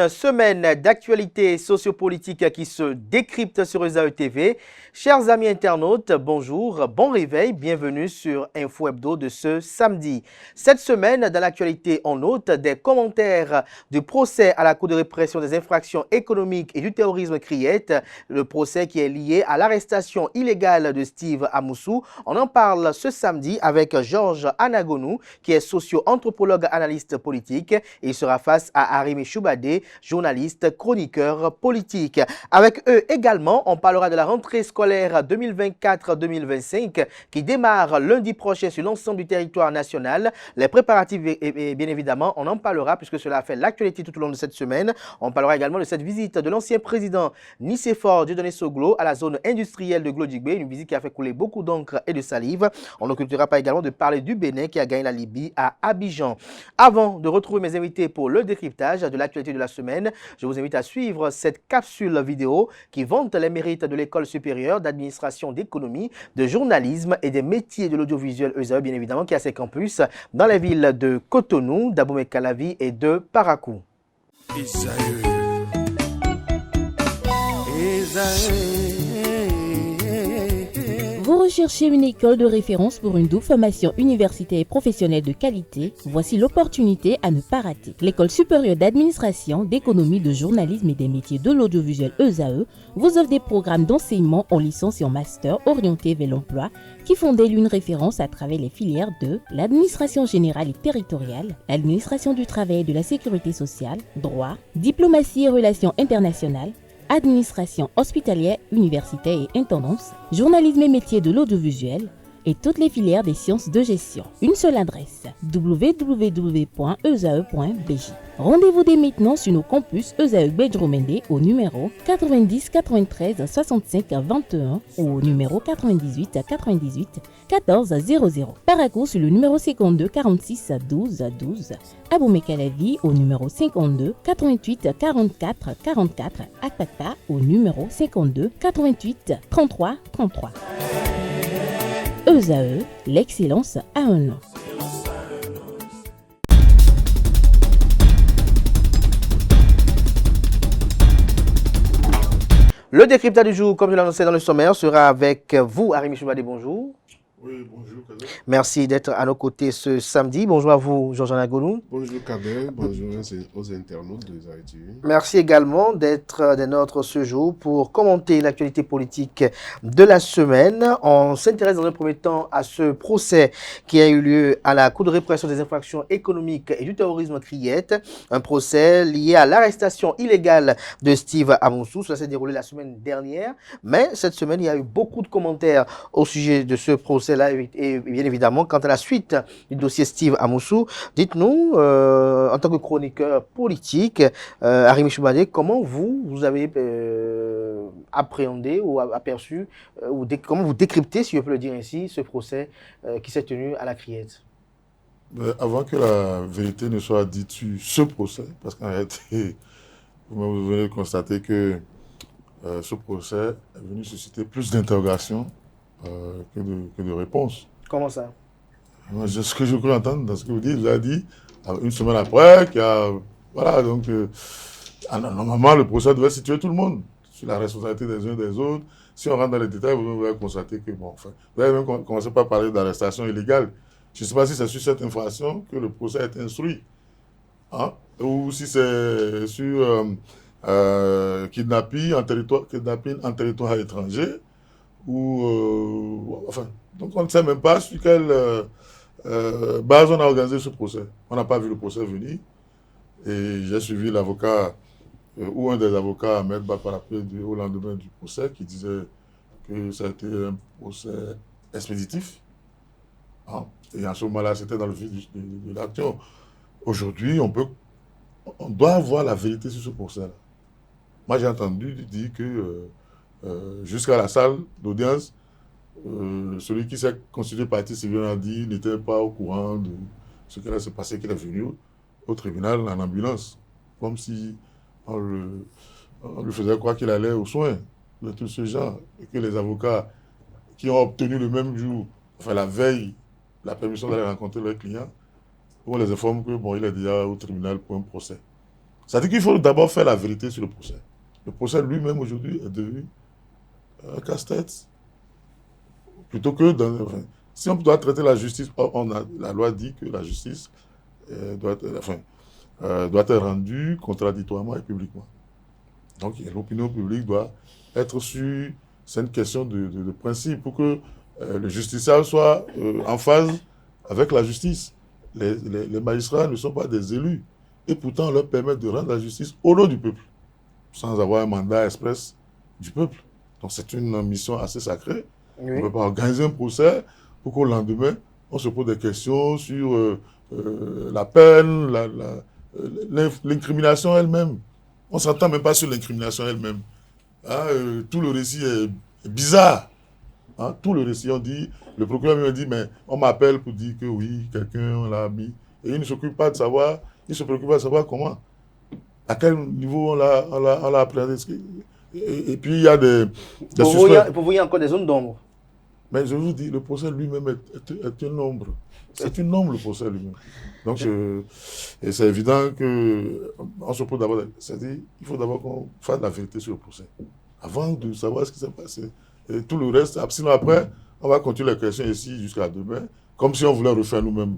une semaine d'actualité sociopolitique qui se décrypte sur ESAE TV. Chers amis internautes, bonjour, bon réveil, bienvenue sur Info Hebdo de ce samedi. Cette semaine, dans l'actualité, on note des commentaires du procès à la Cour de répression des infractions économiques et du terrorisme CRIET, le procès qui est lié à l'arrestation illégale de Steve Amoussou. On en parle ce samedi avec Georges Anagonou, qui est socio-anthropologue analyste politique. Il sera face à Arimi Choubadé, journaliste, chroniqueur politique. Avec eux également, on parlera de la rentrée scolaire 2024-2025 qui démarre lundi prochain sur l'ensemble du territoire national. Les préparatifs, et bien évidemment, on en parlera puisque cela a fait l'actualité tout au long de cette semaine. On parlera également de cette visite de l'ancien président Nicéphore Dieudonné Soglo à la zone industrielle de Glodjigbe, une visite qui a fait couler beaucoup d'encre et de salive. On n'occultera pas également de parler du Bénin qui a gagné la Libye à Abidjan. Avant de retrouver mes invités pour le décryptage de l'actualité de la semaine, je vous invite à suivre cette capsule vidéo qui vante les mérites de l'École supérieure d'administration d'économie, de journalisme et des métiers de l'audiovisuel ESAE, bien évidemment, qui a ses campus dans les villes de Cotonou, d'Abomey-Calavi et de Parakou. Vous recherchez une école de référence pour une double formation universitaire et professionnelle de qualité? Voici l'opportunité à ne pas rater. L'École supérieure d'administration, d'économie, de journalisme et des métiers de l'audiovisuel ESAE vous offre des programmes d'enseignement en licence et en master orientés vers l'emploi qui font d'elle une référence à travers les filières de l'administration générale et territoriale, l'administration du travail et de la sécurité sociale, droit, diplomatie et relations internationales, administration hospitalière, universitaire et intendance, journalisme et métiers de l'audiovisuel et toutes les filières des sciences de gestion. Une seule adresse, www.esae.bj. Rendez-vous dès maintenant sur nos campus ESAE Bedjromende au numéro 90 93 65 21 ou au numéro 98 98 14 00. Parakou sur le numéro 52 46 12 12. Abomey-Calavi au numéro 52 88 44 44. Akpaka au numéro 52 88 33 33. ESAE, l'excellence a un nom. Le décryptage du jour, comme je l'ai annoncé dans le sommaire, sera avec vous, Arimi Choubadé. Bonjour. Oui, bonjour Kader. Merci d'être à nos côtés ce samedi. Bonjour à vous, Georges Anagonou. Bonjour Kader, bonjour aux internautes de ESAE TV. Merci également d'être des nôtres ce jour pour commenter l'actualité politique de la semaine. On s'intéresse dans un premier temps à ce procès qui a eu lieu à la Cour de répression des infractions économiques et du terrorisme CRIET. Un procès lié à l'arrestation illégale de Steve Amoussou. Cela s'est déroulé la semaine dernière. Mais cette semaine, il y a eu beaucoup de commentaires au sujet de ce procès-là et bien évidemment, quant à la suite du dossier Steve Amoussou, dites-nous, en tant que chroniqueur politique, Arimi Choubadé, comment vous avez appréhendé ou aperçu, comment vous décryptez, si je peux le dire ainsi, ce procès qui s'est tenu à la CRIET? Avant que la vérité ne soit dite sur ce procès, parce qu'en réalité, vous venez de constater que ce procès est venu susciter plus d'interrogations que de réponses. Comment ça? Ce que je crois entendre dans ce que vous dites, vous avez dit, une semaine après, qu'il y a... Voilà, donc, normalement, le procès devait situer tout le monde sur la responsabilité des uns et des autres. Si on rentre dans les détails, vous allez constater que, bon, enfin, vous allez même commencer par parler d'arrestation illégale. Je ne sais pas si c'est sur cette infraction que le procès est instruit, hein, ou si c'est sur kidnapping en territoire étranger, ou enfin, donc on ne sait même pas sur quelle base on a organisé ce procès. On n'a pas vu le procès venir. Et j'ai suivi l'avocat, ou un des avocats, Ahmed Baparapé, au lendemain du procès, qui disait que ça a été un procès expéditif. Hein? Et en ce moment-là, c'était dans le vif de l'action. Aujourd'hui, on doit avoir la vérité sur ce procès-là. Moi, j'ai entendu dire que jusqu'à la salle d'audience, celui qui s'est constitué partie civile a dit qu'il n'était pas au courant de ce qui allait se passer, qu'il est venu au tribunal en ambulance, comme si on lui faisait croire qu'il allait aux soins de tout ce genre, et que les avocats qui ont obtenu le même jour, enfin la veille, la permission d'aller rencontrer leur client, on les informe que bon, il est déjà au tribunal pour un procès. C'est-à-dire qu'il faut d'abord faire la vérité sur le procès. Le procès lui-même aujourd'hui est devenu un casse-tête. Plutôt que enfin, si on doit traiter la justice, la loi dit que la justice doit être rendue contradictoirement et publiquement. Donc l'opinion publique doit être sûre, c'est une question de principe pour que le justiciable soit en phase avec la justice. Les magistrats ne sont pas des élus et pourtant on leur permet de rendre la justice au nom du peuple, sans avoir un mandat express du peuple. Donc c'est une mission assez sacrée. Oui. On ne peut pas organiser un procès pour qu'au lendemain, on se pose des questions sur la peine, l'incrimination elle-même. On ne s'entend même pas sur l'incrimination elle-même. Hein, tout le récit est bizarre. Hein, tout le récit, on dit, le procureur me dit, mais on m'appelle pour dire que oui, quelqu'un l'a mis. Et il ne s'occupe pas de savoir, il se préoccupe pas de savoir comment, à quel niveau on l'a appréhendé. Et puis il y a des suspects. Pour vous, il y a encore des zones d'ombre. Mais je vous dis, le procès lui-même est une ombre. C'est une ombre, le procès lui-même. Donc, et c'est évident qu'on se pose d'abord, c'est-à-dire il faut d'abord qu'on fasse la vérité sur le procès, avant de savoir ce qui s'est passé. Et tout le reste, sinon après, on va continuer les questions ici jusqu'à demain, comme si on voulait refaire nous-mêmes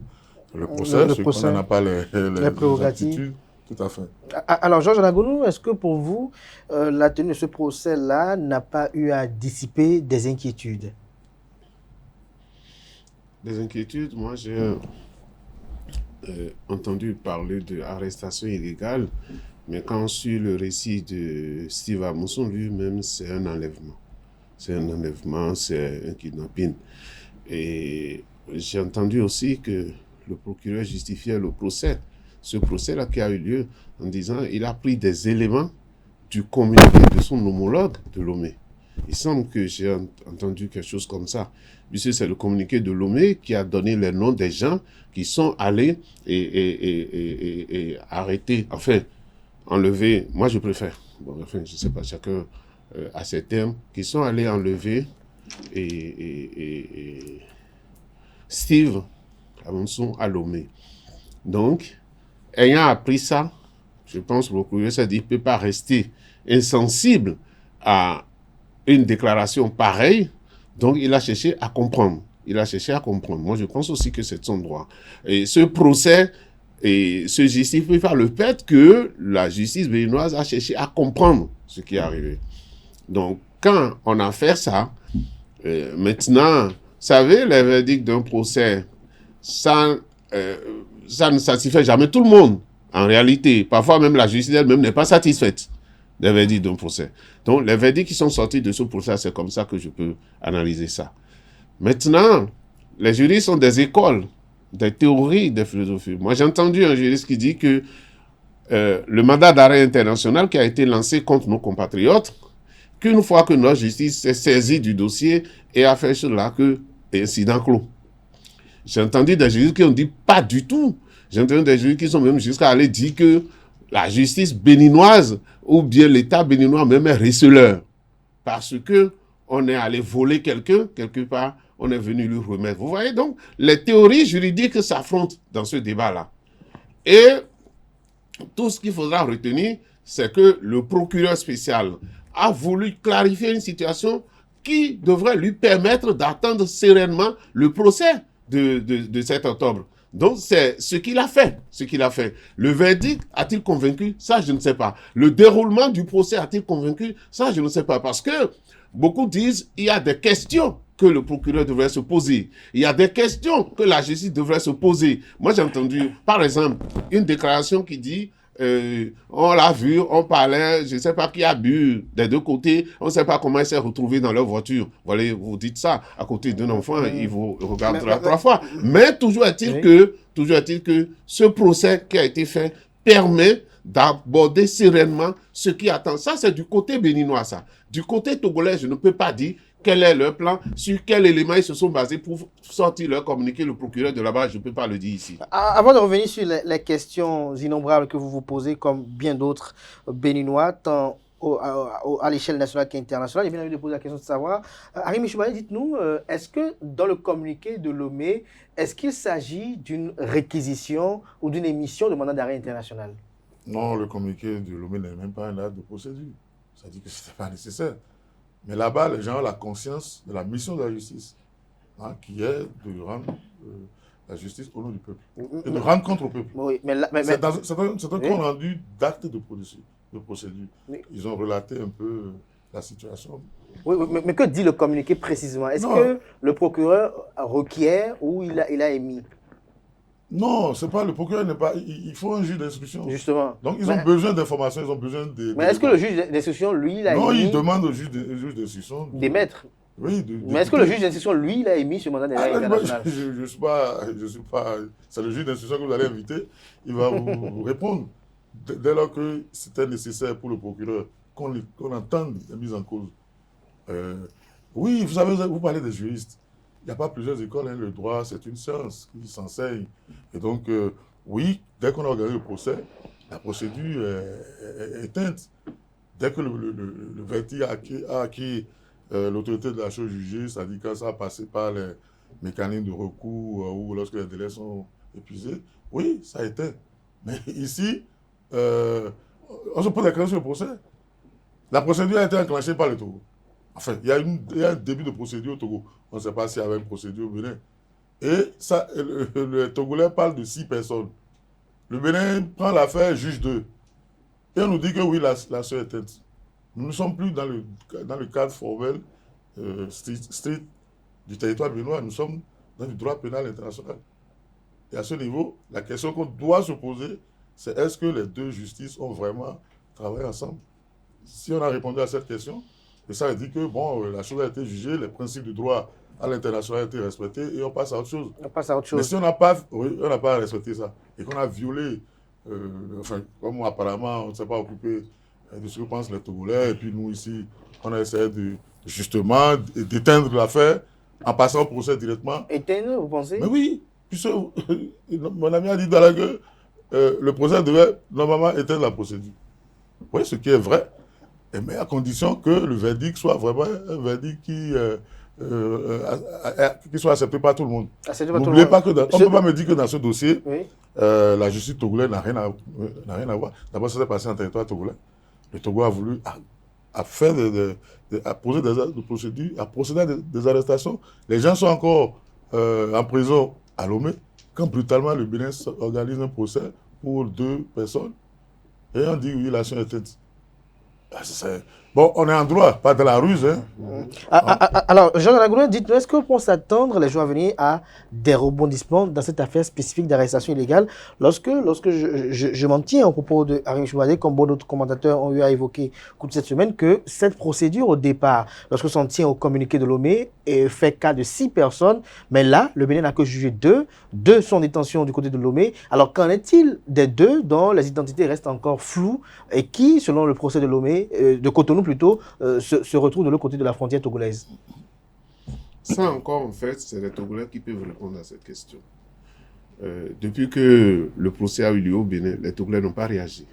le procès, qu'on n'a pas les prérogatives. Tout à fait. Alors, Georges Anagonu, est-ce que pour vous, la tenue de ce procès-là n'a pas eu à dissiper des inquiétudes? Des inquiétudes, moi j'ai entendu parler d'arrestation illégale, mais quand on suit le récit de Steve Amousson lui-même, c'est un enlèvement. C'est un enlèvement, c'est un kidnapping. Et j'ai entendu aussi que le procureur justifiait le procès, ce procès-là qui a eu lieu en disant qu'il a pris des éléments du communiqué de son homologue de Lomé. Il semble que j'ai entendu quelque chose comme ça. Puisque c'est le communiqué de Lomé qui a donné les noms des gens qui sont allés et arrêtés, enfin, enlevés. Moi, je préfère. Bon, enfin, je ne sais pas, chacun a ses termes. Qui sont allés enlever et Steve Amonson à Lomé. Donc, ayant appris ça, je pense que le procureur s'est dit qu'il ne peut pas rester insensible à une déclaration pareille, donc il a cherché à comprendre. Moi, je pense aussi que c'est son droit. Et ce procès se justifie par le fait que la justice béninoise a cherché à comprendre ce qui est arrivé. Donc, quand on a fait ça, maintenant, vous savez, les verdicts d'un procès, ça ne satisfait jamais tout le monde. En réalité, parfois même la justice elle-même n'est pas satisfaite des verdicts d'un procès. Donc, les verdicts qui sont sortis de ce procès, c'est comme ça que je peux analyser ça. Maintenant, les juristes sont des écoles, des théories, des philosophies. Moi, j'ai entendu un juriste qui dit que le mandat d'arrêt international qui a été lancé contre nos compatriotes, qu'une fois que notre justice s'est saisie du dossier et a fait cela, que incident clos. J'ai entendu des juristes qui ont dit pas du tout. J'ai entendu des juristes qui sont même jusqu'à aller dire que la justice béninoise ou bien l'État béninois même est receleur. Parce que on est allé voler quelqu'un, quelque part, on est venu lui remettre. Vous voyez donc, les théories juridiques s'affrontent dans ce débat-là. Et tout ce qu'il faudra retenir, c'est que le procureur spécial a voulu clarifier une situation qui devrait lui permettre d'attendre sereinement le procès de 7 octobre. Donc, c'est ce qu'il a fait. Le verdict a-t-il convaincu? Ça, je ne sais pas. Le déroulement du procès a-t-il convaincu? Ça, je ne sais pas. Parce que beaucoup disent qu'il y a des questions que le procureur devrait se poser. Il y a des questions que la justice devrait se poser. Moi, j'ai entendu, par exemple, une déclaration qui dit on l'a vu, on parlait, je ne sais pas qui a bu des deux côtés, on ne sait pas comment il s'est retrouvé dans leur voiture. Voilà, vous dites ça à côté d'un enfant, il vous regardera 3 fois. Mais toujours est-il que ce procès qui a été fait permet d'aborder sereinement ce qui attend. Ça, c'est du côté béninois, ça. Du côté togolais, je ne peux pas dire quel est leur plan, sur quel élément ils se sont basés pour sortir leur communiqué. Le procureur de là-bas, je ne peux pas le dire ici. Avant de revenir sur les questions innombrables que vous vous posez, comme bien d'autres béninois, tant à l'échelle nationale qu'internationale, j'ai bien envie de poser la question de savoir, Harry Michoumane, dites-nous, est-ce que dans le communiqué de Lomé, est-ce qu'il s'agit d'une réquisition ou d'une émission de mandat d'arrêt international? Non, le communiqué de Lomé n'est même pas un acte de procédure. Ça dit que ce n'était pas nécessaire. Mais là-bas, les gens ont la conscience de la mission de la justice, qui est de rendre la justice au nom du peuple. Et de rendre compte au peuple. Oui, mais C'est un Oui. compte rendu d'acte de procédure. Oui. Ils ont relaté un peu la situation. Oui, mais que dit le communiqué précisément? Est-ce Non. que le procureur requiert ou il a émis? Non, c'est pas le procureur n'est pas. Il faut un juge d'instruction. Justement. Donc ils ont besoin d'informations, ils ont besoin de. Mais est-ce que le juge d'instruction, lui, il a Non, émis il demande au juge d'instruction d'émettre? Oui. Mais est-ce que le juge d'instruction, lui, il a émis ce mandat d'arrêt international? Je suis pas. C'est le juge d'instruction que vous allez inviter. Il va vous répondre. Dès lors que c'était nécessaire pour le procureur qu'on entende la mise en cause. Oui, vous savez, vous parlez des juristes. Il n'y a pas plusieurs écoles. Le droit, c'est une science qui s'enseigne. Et donc, oui, dès qu'on a organisé le procès, la procédure est éteinte. Dès que le verdict a acquis l'autorité de la chose jugée, c'est-à-dire quand ça a passé par les mécanismes de recours ou lorsque les délais sont épuisés, oui, ça a été. Mais ici, on se pose la question sur le procès. La procédure a été enclenchée par le Togo. Enfin, il y a un début de procédure au Togo. On ne sait pas s'il y avait une procédure au Bénin. Et ça, le Togolais parle de 6 personnes. Le Bénin prend l'affaire, juge 2. Et on nous dit que oui, la soeur est éteinte. Nous ne sommes plus dans le cadre formel strict du territoire béninois. Nous sommes dans du droit pénal international. Et à ce niveau, la question qu'on doit se poser, c'est est-ce que les deux justices ont vraiment travaillé ensemble? Si on a répondu à cette question, et ça veut dire que bon, la chose a été jugée, les principes du droit à l'international ont été respectés et on passe à autre chose. On passe à autre chose. Mais si on n'a pas respecté ça et qu'on a violé, enfin, comme apparemment on ne s'est pas occupé de ce que pensent les Togolais, et puis nous ici, on a essayé justement d'éteindre l'affaire en passant au procès directement. Éteindre, vous pensez? Mais oui, puisque mon ami a dit dans la gueule, le procès devait normalement éteindre la procédure. Oui, ce qui est vrai, mais à condition que le verdict soit vraiment un verdict qui soit accepté par tout le monde. N'oubliez pas que on ne peut pas me dire que dans ce dossier, oui, la justice togolaise n'a rien à voir. D'abord, ça s'est passé en territoire togolais. Le Togo a voulu poser des procédures, à procéder à des arrestations. Les gens sont encore en prison à Lomé, quand brutalement le Bénin organise un procès pour 2 personnes. Et on dit oui, la chaîne est éteinte. Bon, on est en droit, pas de la ruse. Hein. Alors, Jean Lagoulin, dites-nous, est-ce qu'on peut s'attendre les jours à venir à des rebondissements dans cette affaire spécifique d'arrestation illégale lorsque je m'en tiens au propos de Harim Choumadé, comme beaucoup d'autres commentateurs ont eu à évoquer au cours de cette semaine, que cette procédure au départ, lorsque s'en tient au communiqué de Lomé, fait cas de 6 personnes, mais là, le Bénin n'a que jugé 2. 2 sont en détention du côté de Lomé. Alors, qu'en est-il des 2 dont les identités restent encore floues et qui, selon le procès de Lomé, de Cotonou plutôt, se retrouvent de l'autre côté de la frontière togolaise? Ça encore, en fait, c'est les Togolais qui peuvent répondre à cette question. Depuis que le procès a eu lieu au Bénin, les Togolais n'ont pas réagi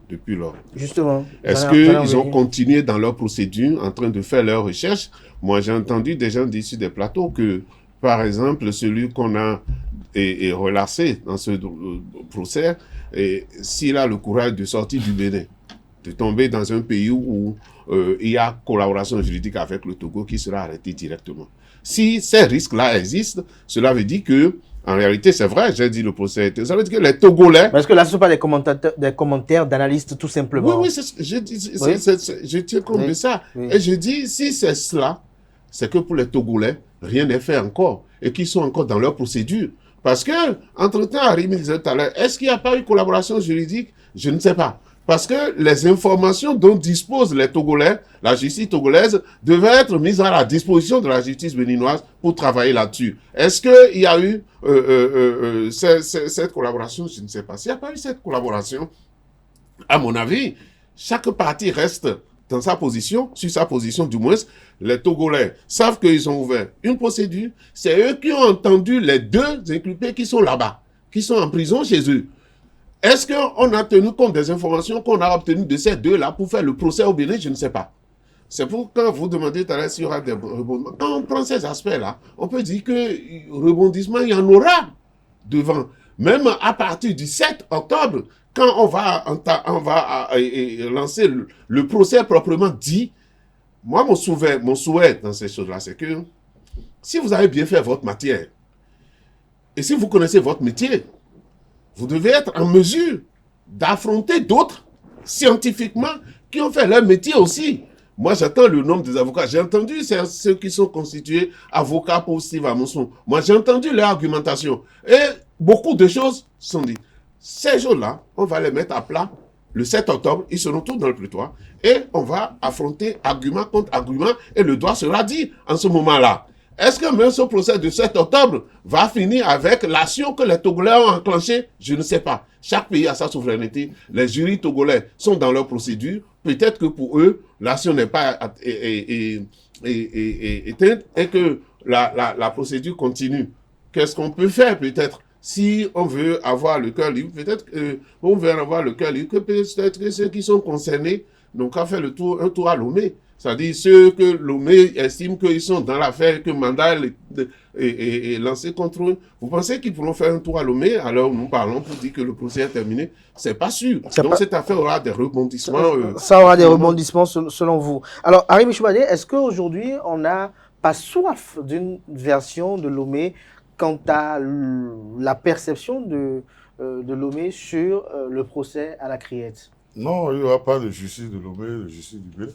depuis lors. Justement. Est-ce qu'ils ont continué dans leur procédure en train de faire leurs recherches? Moi, j'ai entendu des gens dire sur des plateaux que, par exemple, celui qu'on a relâché dans ce procès, s'il a le courage de sortir du Bénin, de tomber dans un pays où il y a collaboration juridique avec le Togo, qui sera arrêté directement. Si ces risques-là existent, cela veut dire que, en réalité, c'est vrai, j'ai dit le procès, ça veut dire que les Togolais... Parce que là, ce ne sont pas des commentaires d'analystes, tout simplement. Oui, je tiens compte de ça. Oui. Et je dis, si c'est cela, c'est que pour les Togolais, rien n'est fait encore, et qu'ils sont encore dans leur procédure. Parce que, entre-temps, Harim disait tout à l'heure, est-ce qu'il n'y a pas eu collaboration juridique? Je ne sais pas. Parce que les informations dont disposent les Togolais, la justice togolaise, devaient être mises à la disposition de la justice béninoise pour travailler là-dessus. Est-ce qu'il y a eu cette collaboration? Je ne sais pas. S'il n'y a pas eu cette collaboration, à mon avis, chaque partie reste dans sa position, sur sa position du moins. Les Togolais savent qu'ils ont ouvert une procédure. C'est eux qui ont entendu les 2 inculpés qui sont là-bas, qui sont en prison chez eux. Est-ce qu'on a tenu compte des informations qu'on a obtenues de ces 2-là pour faire le procès au Bénin? Je ne sais pas. C'est pour quand vous demandez tout à l'heure s'il y aura des rebondissements. Quand on prend ces aspects-là, on peut dire que rebondissement, il y en aura devant. Même à partir du 7 octobre, quand on va lancer le procès proprement dit, moi, mon souhait dans ces choses-là, c'est que si vous avez bien fait votre matière, et si vous connaissez votre métier, vous devez être en mesure d'affronter d'autres scientifiquement qui ont fait leur métier aussi. Moi, j'attends le nombre des avocats. J'ai entendu ceux qui sont constitués avocats pour Steve Amonson. Moi, j'ai entendu leur argumentation. Et beaucoup de choses sont dites. Ces jours-là, on va les mettre à plat. Le 7 octobre, ils seront tous dans le prétoire. Et on va affronter argument contre argument. Et le droit sera dit en ce moment-là. Est-ce que même ce procès du 7 octobre va finir avec l'action que les Togolais ont enclenchée? Je ne sais pas. Chaque pays a sa souveraineté. Les jurys togolais sont dans leur procédure. Peut-être que pour eux, l'action n'est pas éteinte et que la procédure continue. Qu'est-ce qu'on peut faire peut-être? Si on veut avoir le cœur libre, peut-être qu'on veut avoir le cœur libre, que peut-être que ceux qui sont concernés n'ont qu'à faire un tour à Lomé. C'est-à-dire ceux que Lomé estime qu'ils sont dans l'affaire, que mandat est lancé contre eux. Vous pensez qu'ils pourront faire un tour à Lomé? Alors nous parlons pour dire que le procès est terminé. C'est pas sûr. Donc cette affaire aura des rebondissements. Ça aura des rebondissements selon vous. Alors, Arim Choubadé, est-ce qu'aujourd'hui on n'a pas soif d'une version de Lomé quant à la perception de Lomé sur le procès à la Criette? Non, il n'y aura pas de justice de Lomé, de justice du Bénin.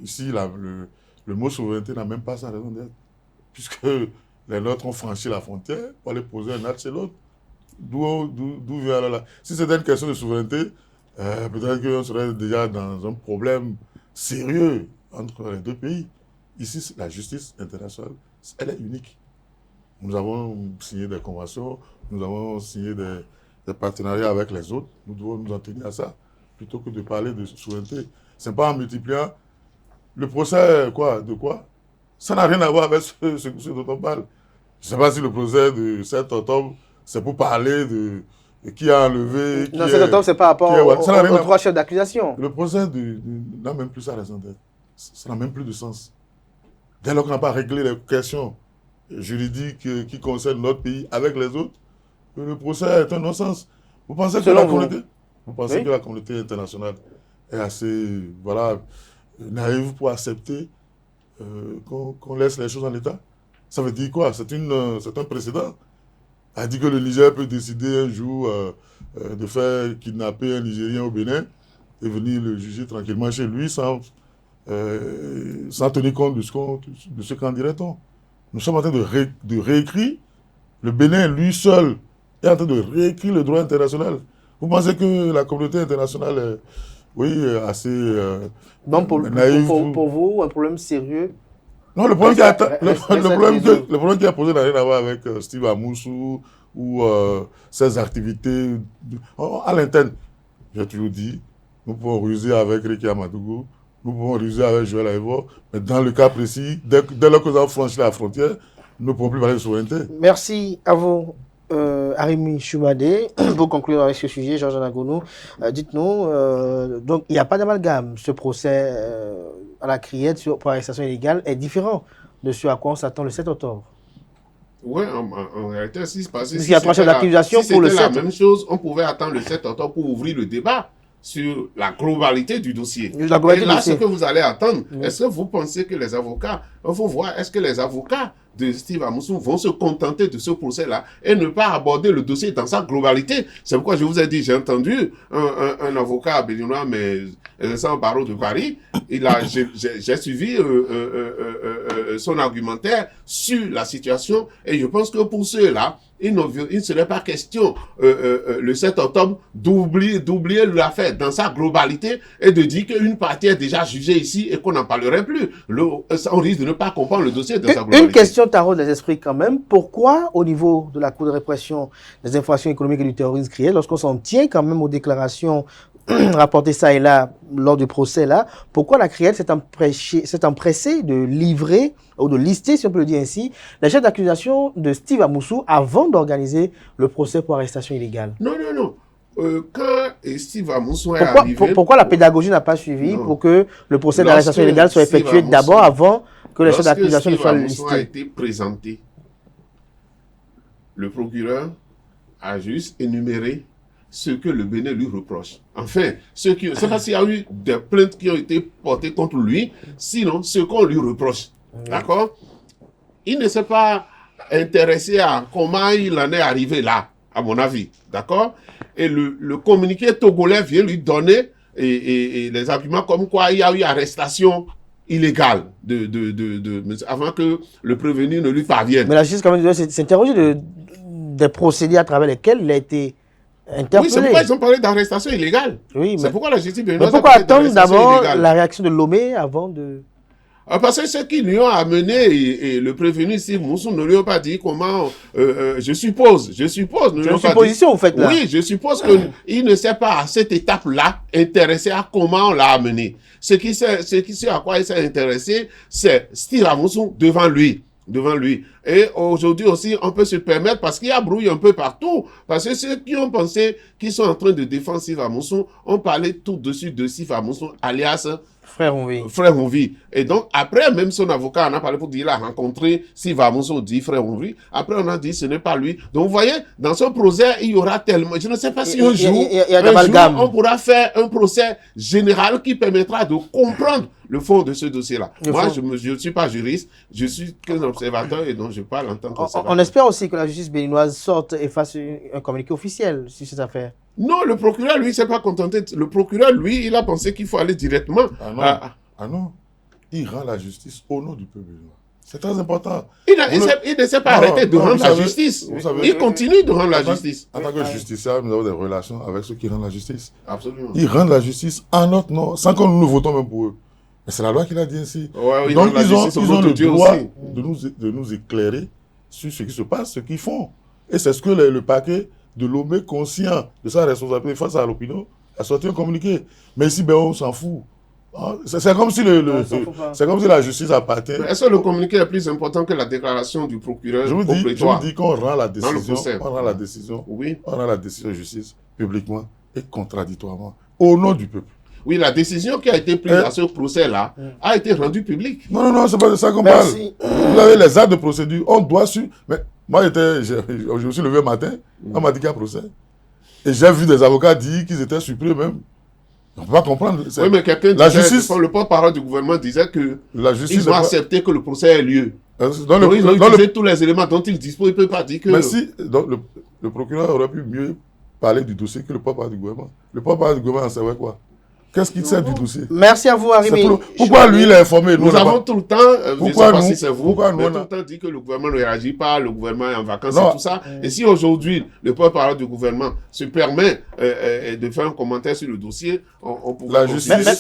Ici, le mot souveraineté n'a même pas sa raison d'être. Puisque les nôtres ont franchi la frontière pour aller poser un acte chez l'autre. D'où vient là. Si c'était une question de souveraineté, peut-être qu'on serait déjà dans un problème sérieux entre les deux pays. Ici, la justice internationale, elle est unique. Nous avons signé des conventions, nous avons signé des partenariats avec les autres. Nous devons nous en tenir à ça, plutôt que de parler de souveraineté. Ce n'est pas en multipliant le procès, de quoi? Ça n'a rien à voir avec ce dont on parle. Je ne sais pas si le procès du 7 octobre, c'est pour parler de qui a enlevé... Non, 7 octobre, c'est par rapport aux 3 chefs d'accusation. Le procès n'a même plus sa raison d'être. Ça n'a même plus de sens. Dès lors qu'on n'a pas réglé les questions juridiques qui concernent notre pays avec les autres, le procès est un non-sens. Vous pensez que la communauté internationale est assez naïve pour accepter qu'on laisse les choses en l'état? Ça veut dire quoi? C'est un précédent. Elle dit que le Niger peut décider un jour de faire kidnapper un Nigérien au Bénin et venir le juger tranquillement chez lui sans tenir compte de ce qu'en dirait-on. Nous sommes en train de réécrire. Le Bénin, lui seul, est en train de réécrire le droit international. Vous pensez que la communauté internationale est assez donc naïve? Pour vous, un problème sérieux? Non, le problème qui a posé n'a rien à voir avec Steve Amoussou ou ses activités à l'interne. J'ai toujours dit, nous pouvons ruser avec Ricky Amadougou, nous pouvons ruser avec Joël Aïvo, mais dans le cas précis, dès lors que nous avons franchi la frontière, nous ne pouvons plus parler de souveraineté. Merci à vous, Arimi Choubadé. Pour conclure avec ce sujet, Georges Anagounou, dites-nous, donc il n'y a pas d'amalgame. Ce procès à la Criette pour arrestation illégale est différent de ce à quoi on s'attend le 7 octobre. Oui, en réalité, si il y a 3 chefs d'accusation pour le 7. C'était la même chose, on pouvait attendre le 7 octobre pour ouvrir le débat sur la globalité du dossier. Et là, ce que vous allez attendre, est-ce que vous pensez que les avocats, il faut voir, est-ce que les avocats de Steve Amoussou vont se contenter de ce procès-là et ne pas aborder le dossier dans sa globalité? C'est pourquoi je vous ai dit, j'ai entendu un avocat béninois, mais sans barreau de Paris, j'ai suivi son argumentaire sur la situation et je pense que pour ceux-là, il ne serait pas question le 7 octobre d'oublier l'affaire dans sa globalité et de dire qu'une partie est déjà jugée ici et qu'on n'en parlerait plus. On risque de ne pas comprendre le dossier dans sa globalité. Une question taraude les esprits quand même. Pourquoi au niveau de la Cour de répression des infractions économiques et du terrorisme crié, lorsqu'on s'en tient quand même aux déclarations rapportées ça et là lors du procès là, pourquoi la Criette s'est empressée de livrer ou de lister, si on peut le dire ainsi, les chefs d'accusation de Steve Amoussou avant d'organiser le procès pour arrestation illégale? Non. Quand Steve Amoussou est arrivé... Pourquoi la pédagogie n'a pas suivi pour que le procès d'arrestation illégale soit effectué d'abord avant que les chefs d'accusation ne soient listés? Lorsque Steve Amoussou a été présenté, le procureur a juste énuméré ce que le Bénin lui reproche. Enfin, c'est parce qu'il y a eu des plaintes qui ont été portées contre lui, sinon ce qu'on lui reproche. D'accord? Il ne s'est pas intéressé à comment il en est arrivé là, à mon avis. D'accord? Et le communiqué togolais vient lui donner et les arguments comme quoi il y a eu arrestation illégale avant que le prévenu ne lui parvienne. Mais la justice, quand même, doit s'interroger des procédés à travers lesquels il a été interpellé. Oui, c'est pourquoi ils ont parlé d'arrestation illégale. Oui, c'est pourquoi la justice mais pourquoi attendre d'abord la réaction de Lomé avant de... Parce que ceux qui lui ont amené et le prévenu Steve Moussou ne lui ont pas dit comment, je suppose. C'est une supposition, vous faites là. Oui, je suppose qu'il ne s'est pas à cette étape-là intéressé à comment on l'a amené. Ce qui à quoi il s'est intéressé, c'est Steve Moussou devant lui. Et aujourd'hui aussi, on peut se permettre, parce qu'il y a brouille un peu partout, parce que ceux qui ont pensé qu'ils sont en train de défendre Steve Moussou ont parlé tout dessus de Steve Moussou, alias Frère Onvi. Et donc, après, même son avocat en a parlé pour dire, il a rencontré Steve Moussou, dit Frère Onvi. Après, on a dit, ce n'est pas lui. Donc, vous voyez, dans ce procès, il y aura tellement, je ne sais pas si un jour, on pourra faire un procès général qui permettra de comprendre le fond de ce dossier-là. Moi, je ne suis pas juriste, je suis qu'un observateur et donc je parle en tant qu'observateur. On espère aussi que la justice béninoise sorte et fasse un communiqué officiel sur cette affaire. Non, le procureur, lui, s'est pas contenté. Le procureur, lui, il a pensé qu'il faut aller directement. Ah non. Il rend la justice au nom du peuple béninois. C'est très important. Il ne s'est pas arrêté de rendre la justice. Il continue de rendre la justice. En tant que justiciable, nous avons des relations avec ceux qui rendent la justice. Absolument. Ils rendent la justice en notre nom, sans que nous votons même pour eux. Mais c'est la loi qui l'a dit ainsi. Ouais, donc ils ont le droit de nous éclairer sur ce qui se passe, ce qu'ils font. Et c'est ce que le paquet de Lomé, conscient de sa responsabilité face à l'opinion, a sorti un communiqué. Mais ici, on s'en fout. C'est comme si c'est comme si la justice appartient. Est-ce que le communiqué est plus important que la déclaration du procureur? Je vous dis qu'on rend la décision, Oui. On rend la décision de justice publiquement et contradictoirement au nom du peuple. Oui, la décision qui a été prise à ce procès-là a été rendue publique. Non, c'est pas de ça qu'on parle. Vous avez les actes de procédure, on doit suivre. Mais moi, je me suis levé un matin, on m'a dit qu'il y a procès. Et j'ai vu des avocats dire qu'ils étaient surpris même. On ne peut pas comprendre. Oui, mais quelqu'un disait, le porte-parole du gouvernement disait que ils ont accepté que le procès ait lieu. Ils disaient tous les éléments dont ils disposent, ils ne peuvent pas dire que... Mais si, donc le procureur aurait pu mieux parler du dossier que le porte-parole du gouvernement. Le porte-parole du gouvernement en savait quoi? Qu'est-ce qu'il sait du dossier? Merci à vous, Arimi. Pourquoi lui, il est informé? Nous avons tout le temps, je ne sais pas si c'est vous, tout le temps dit que le gouvernement ne réagit pas, le gouvernement est en vacances et tout ça. Et si aujourd'hui, le porte-parole du gouvernement se permet de faire un commentaire sur le dossier, on pourrait... La justice n'est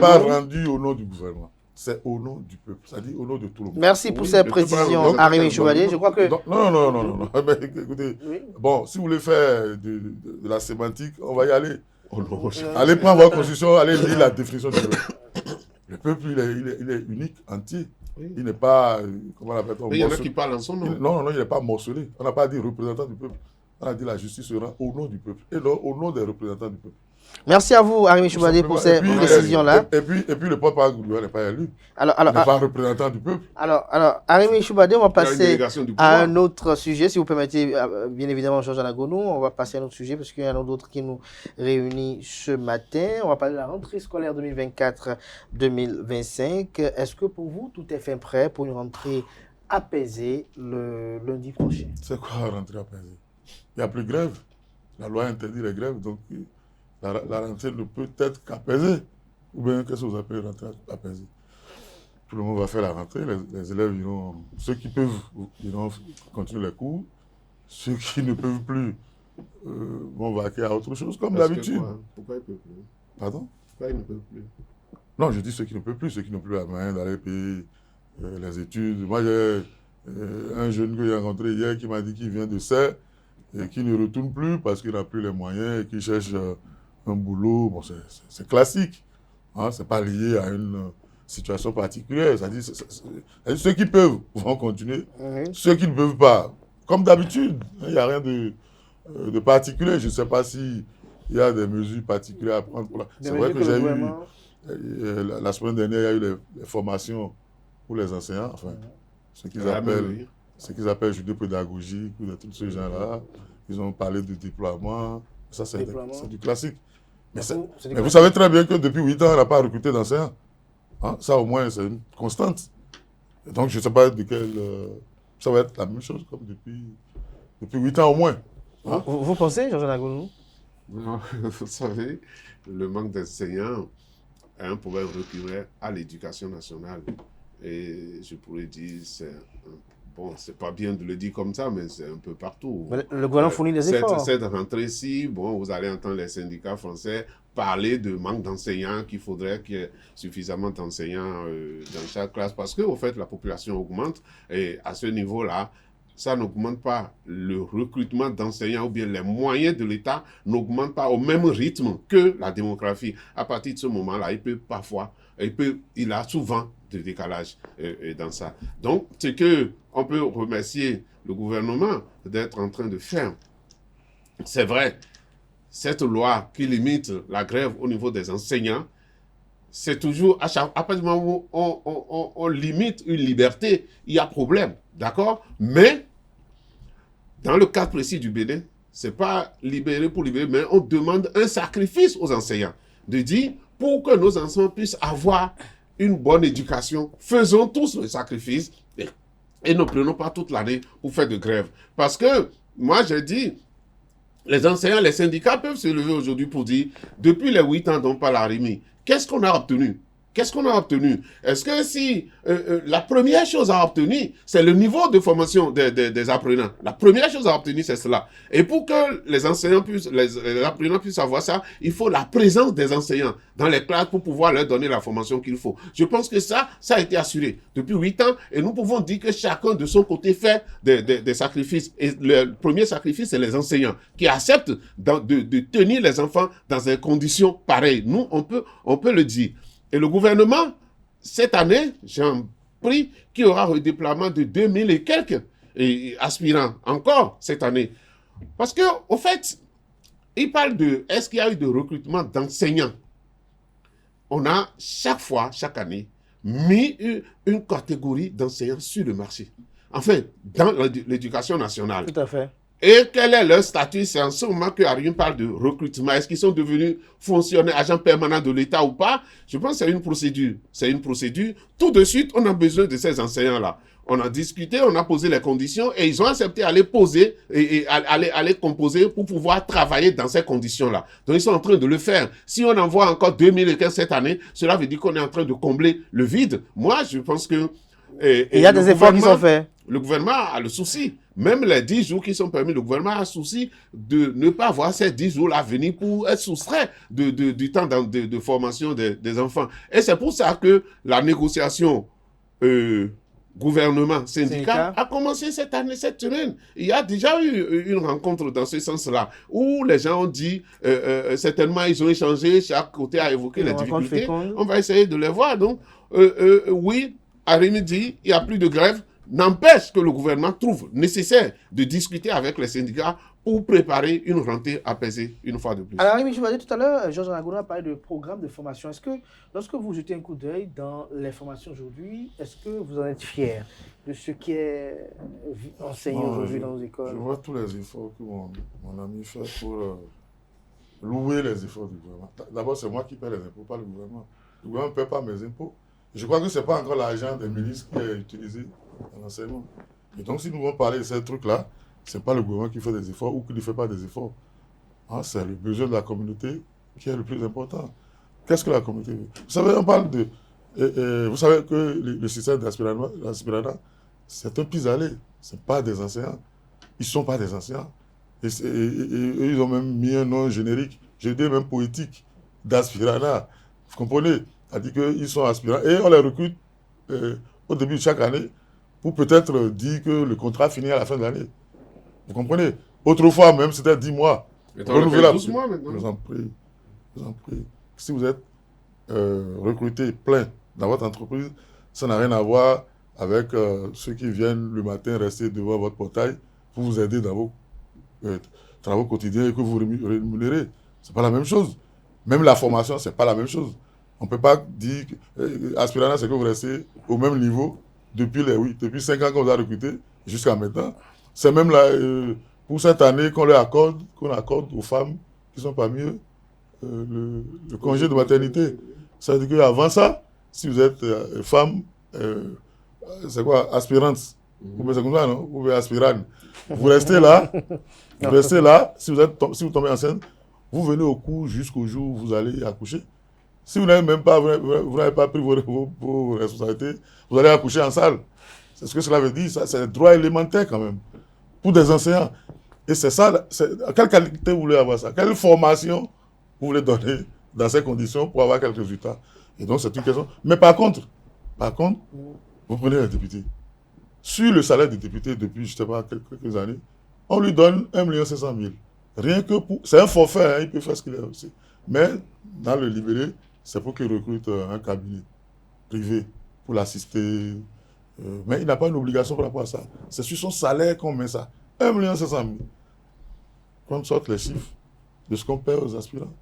pas rendue au nom du gouvernement. C'est au nom du peuple, c'est-à-dire au nom de tout le monde. Merci pour ces précisions, Arimi Choubadié. Je crois que... Non. Écoutez, bon, si vous voulez faire de la sémantique, on va y aller. Allez prendre votre constitution, allez lire la définition du peuple. Le peuple, il est unique, entier. Oui. Il n'est pas, comment on appelle-t-on? Mais il y en a qui parlent en son nom. Non, il n'est pas morcelé. On n'a pas dit représentant du peuple. On a dit la justice sera au nom du peuple et non au nom des représentants du peuple. Merci à vous, Arimi Choubadié, pour ces précisions-là. Et puis le porte-parole du gouvernement n'est pas élu. Il n'est pas représentant du peuple. Alors Arimi Choubadié, on va passer à un autre sujet, si vous permettez, bien évidemment, Georges Anagonou. On va passer à un autre sujet parce qu'il y en a d'autres qui nous réunissent ce matin. On va parler de la rentrée scolaire 2024-2025. Est-ce que pour vous, tout est fait prêt pour une rentrée apaisée le lundi prochain? C'est quoi la rentrée apaisée? Il n'y a plus de grève. La loi interdit les grèves, donc la rentrée ne peut être qu'apaisée. Ou bien, qu'est-ce que vous appelez rentrée apaisée? Tout le monde va faire la rentrée, les élèves iront, ceux qui peuvent, iront continuer les cours, ceux qui ne peuvent plus vont vaquer à autre chose, comme d'habitude. Pourquoi ils ne peuvent plus? Pardon? Pourquoi ils ne peuvent plus? Non, je dis ceux qui ne peuvent plus, ceux qui n'ont plus la main d'aller payer les études. Moi, j'ai un jeune que j'ai rencontré hier qui m'a dit qu'il vient de Serres et qui ne retourne plus parce qu'il n'a plus les moyens et qu'il cherche un boulot. Bon, c'est classique. Hein, ce n'est pas lié à une situation particulière. C'est-à-dire, ceux qui peuvent vont continuer. Ceux qui ne peuvent pas, comme d'habitude, il n'y a rien de particulier. Je ne sais pas s'il y a des mesures particulières à prendre. C'est vrai que j'ai eu, la semaine dernière, il y a eu les formations pour les enseignants, enfin, ce qu'ils appellent judéo-pédagogique, ou de tous ces gens-là. Ils ont parlé de déploiement, Ça, c'est Déploiement. du classique. Mais, C'est du mais vous classique. savez très bien que depuis 8 ans, on n'a pas recruté d'enseignants. Hein? Ça, au moins, c'est une constante. Et donc, je ne sais pas de quel... ça va être la même chose comme depuis 8 ans au moins. Hein? Vous pensez, Georges Nagounou? Non, vous savez, le manque d'enseignants est un problème récurrent à l'éducation nationale. Et je pourrais dire, bon, c'est pas bien de le dire comme ça, mais c'est un peu partout. Mais le gouvernement fournit des efforts. Cette rentrée-ci, bon, vous allez entendre les syndicats français parler de manque d'enseignants, qu'il faudrait qu'il y ait suffisamment d'enseignants dans chaque classe, parce que, au fait, la population augmente, et à ce niveau-là, ça n'augmente pas le recrutement d'enseignants ou bien les moyens de l'État n'augmentent pas au même rythme que la démographie. À partir de ce moment-là, il a souvent de décalage dans ça. Donc, c'est que on peut remercier le gouvernement d'être en train de faire. C'est vrai, cette loi qui limite la grève au niveau des enseignants, c'est toujours, à partir du moment où on limite une liberté, il y a problème, d'accord? Mais, dans le cas précis du Bénin, c'est pas libérer pour libérer, mais on demande un sacrifice aux enseignants. De dire, pour que nos enfants puissent avoir une bonne éducation, faisons tous le sacrifice et ne prenons pas toute l'année pour faire de grève. Parce que, moi, j'ai dit, les enseignants, les syndicats peuvent se lever aujourd'hui pour dire, depuis les 8 ans dont parle Arimi, qu'est-ce qu'on a obtenu? Qu'est-ce qu'on a obtenu? Est-ce que si la première chose à obtenir, c'est le niveau de formation des apprenants. La première chose à obtenir, c'est cela. Et pour que les enseignants puissent, les apprenants puissent avoir ça, il faut la présence des enseignants dans les classes pour pouvoir leur donner la formation qu'il faut. Je pense que ça a été assuré depuis 8 ans et nous pouvons dire que chacun de son côté fait des sacrifices. Et le premier sacrifice, c'est les enseignants qui acceptent de tenir les enfants dans des conditions pareilles. Nous, on peut le dire. Et le gouvernement, cette année, j'en prie, qu'il y aura un redéploiement de 2000 et quelques aspirants encore cette année. Parce que, au fait, il parle de, est-ce qu'il y a eu de recrutement d'enseignants? On a chaque année, mis une catégorie d'enseignants sur le marché. Enfin, dans l'éducation nationale. Tout à fait. Et quel est leur statut? C'est en ce moment que Arium parle de recrutement. Est-ce qu'ils sont devenus fonctionnaires, agents permanents de l'État ou pas? Je pense que c'est une procédure. C'est une procédure. Tout de suite, on a besoin de ces enseignants-là. On a discuté, on a posé les conditions et ils ont accepté à les poser et à les composer pour pouvoir travailler dans ces conditions-là. Donc, ils sont en train de le faire. Si on envoie encore 2015 cette année, cela veut dire qu'on est en train de combler le vide. Moi, je pense que... Il y a des efforts qui sont faits. Le gouvernement a le souci. Même les 10 jours qui sont permis, le gouvernement a le souci de ne pas avoir ces 10 jours à venir pour être soustrait du temps de formation des enfants. Et c'est pour ça que la négociation gouvernement-syndicat a commencé cette année, cette semaine. Il y a déjà eu une rencontre dans ce sens-là, où les gens ont dit, certainement ils ont échangé, chaque côté a évoqué les difficultés. On va essayer de les voir. Donc, oui, Arimi dit, il n'y a plus de grève. N'empêche que le gouvernement trouve nécessaire de discuter avec les syndicats pour préparer une rentrée apaisée une fois de plus. Alors, Arimi, je vous ai dit tout à l'heure, Georges Nagounou a parlé de programme de formation. Est-ce que, lorsque vous jetez un coup d'œil dans les formations aujourd'hui, est-ce que vous en êtes fier de ce qui est enseigné aujourd'hui dans nos écoles? Je vois tous les efforts que mon ami fait pour louer les efforts du gouvernement. D'abord, c'est moi qui paie les impôts, pas le gouvernement. Le gouvernement ne paie pas mes impôts. Je crois que ce n'est pas encore l'argent des ministres qui est utilisé dans l'enseignement. Et donc, si nous voulons parler de ces trucs-là, ce n'est pas le gouvernement qui fait des efforts ou qui ne fait pas des efforts. Hein, c'est le besoin de la communauté qui est le plus important. Qu'est-ce que la communauté veut? Vous savez, on parle de... vous savez que le système d'aspirana, c'est un pis-aller. Ce n'est pas des enseignants. Ils ne sont pas des enseignants. Et ils ont même mis un nom générique, je dirais même poétique, d'aspirana. Vous comprenez? C'est-à-dire qu'ils sont aspirants et on les recrute au début de chaque année pour peut-être dire que le contrat finit à la fin de l'année. Vous comprenez? Autrefois même, c'était 10 mois. Et on le fait 12 mois maintenant. Je vous en prie. Si vous êtes recruté plein dans votre entreprise, ça n'a rien à voir avec ceux qui viennent le matin rester devant votre portail pour vous aider dans vos travaux quotidiens et que vous rémunérez. Ce n'est pas la même chose. Même la formation, ce n'est pas la même chose. On ne peut pas dire aspirant, c'est que vous restez au même niveau depuis 5 ans qu'on vous a recruté jusqu'à maintenant. C'est même là, pour cette année qu'on accorde aux femmes qui sont parmi eux, le congé de maternité. Ça veut dire qu'avant ça, si vous êtes femme, c'est quoi, aspirante, ou c'est comme ça, non? Ou aspirante. Vous restez là, si vous tombez enceinte, vous venez au cours jusqu'au jour où vous allez accoucher. Si vous n'avez même pas, vous n'avez pas pris vos responsabilités, vous allez accoucher en salle. C'est ce que cela veut dire, c'est un droit élémentaire quand même, pour des enseignants. Et c'est ça, quelle qualité vous voulez avoir ça? Quelle formation vous voulez donner dans ces conditions pour avoir quelques résultats? Et donc c'est une question. Mais par contre, vous prenez les députés. Sur le salaire des députés depuis, je ne sais pas, quelques années, on lui donne 1 500 000. Rien que pour... C'est un forfait, hein, il peut faire ce qu'il a aussi. Mais dans le libéré, c'est pour qu'il recrute un cabinet privé pour l'assister. Mais il n'a pas une obligation par rapport à ça. C'est sur son salaire qu'on met ça. 1 500 000. Qu'on sorte les chiffres de ce qu'on paie aux aspirants.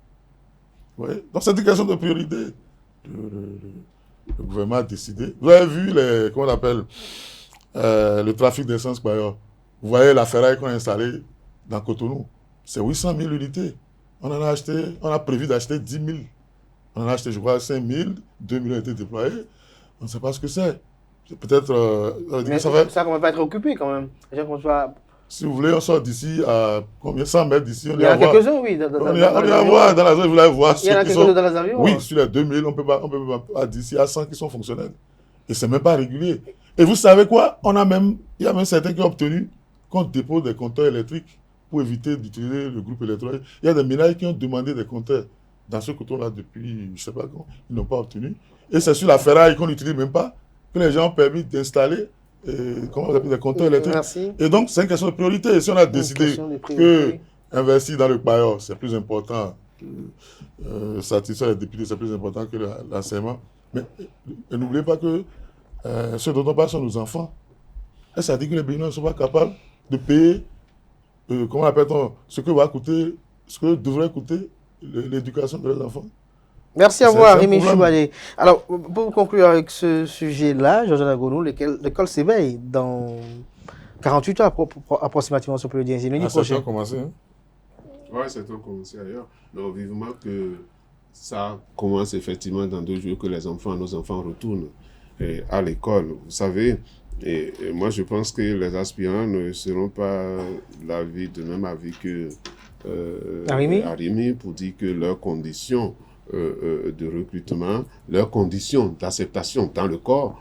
Vous voyez? Donc c'est une question de priorité. Le gouvernement a décidé. Vous avez vu comment on appelle le trafic d'essence par ailleurs. Vous voyez la ferraille qu'on a installée dans Cotonou. C'est 800 000 unités. On a prévu d'acheter 10 000. On en a acheté, je crois, 5 000. 2 000 ont été déployés. On ne sait pas ce que c'est. Peut-être... ça ne va pas être occupé quand même. Si vous voulez, on sort d'ici à combien? 100 mètres d'ici. Il y en a quelques-uns, oui. On y a voir dans la zone, vous allez voir. Il y en a quelques-uns dans les avions. Oui, sur les 2000, on peut pas d'ici à 100 qui sont fonctionnels. Et ce n'est même pas régulier. Et vous savez quoi? Il y a même certains qui ont obtenu qu'on dépose des compteurs électriques pour éviter d'utiliser le groupe électronique. Il y a des ménages qui ont demandé des compteurs dans ce coton-là depuis, je ne sais pas quand, ils n'ont pas obtenu. Et c'est sur la ferraille qu'on n'utilise même pas que les gens ont permis d'installer comment on appelle, des compteurs électriques. Merci. Et donc, c'est une question de priorité. Et si on a décidé que investir dans le pailleur, c'est plus important que satisfaire les députés, c'est plus important que l'enseignement. Mais n'oubliez pas que ce dont on parle sont nos enfants. Et ça dit que les Béninois ne sont pas capables de payer, comment appelle-t-on, ce que devrait coûter l'éducation de leurs enfants. Merci à vous, Rémi Choubalé. Alors, pour conclure avec ce sujet-là, Georges Gonou, l'école s'éveille dans 48 heures approximativement, si on peut le dire. C'est lundi prochain. Ça a commencé, hein? Oui, c'est tout commencé ailleurs. Donc, vivement que ça commence effectivement dans 2 jours, que nos enfants retournent à l'école. Vous savez, et moi, je pense que les aspirants ne seront pas de même avis que Arimi pour dire que leurs conditions de recrutement, leurs conditions d'acceptation dans le corps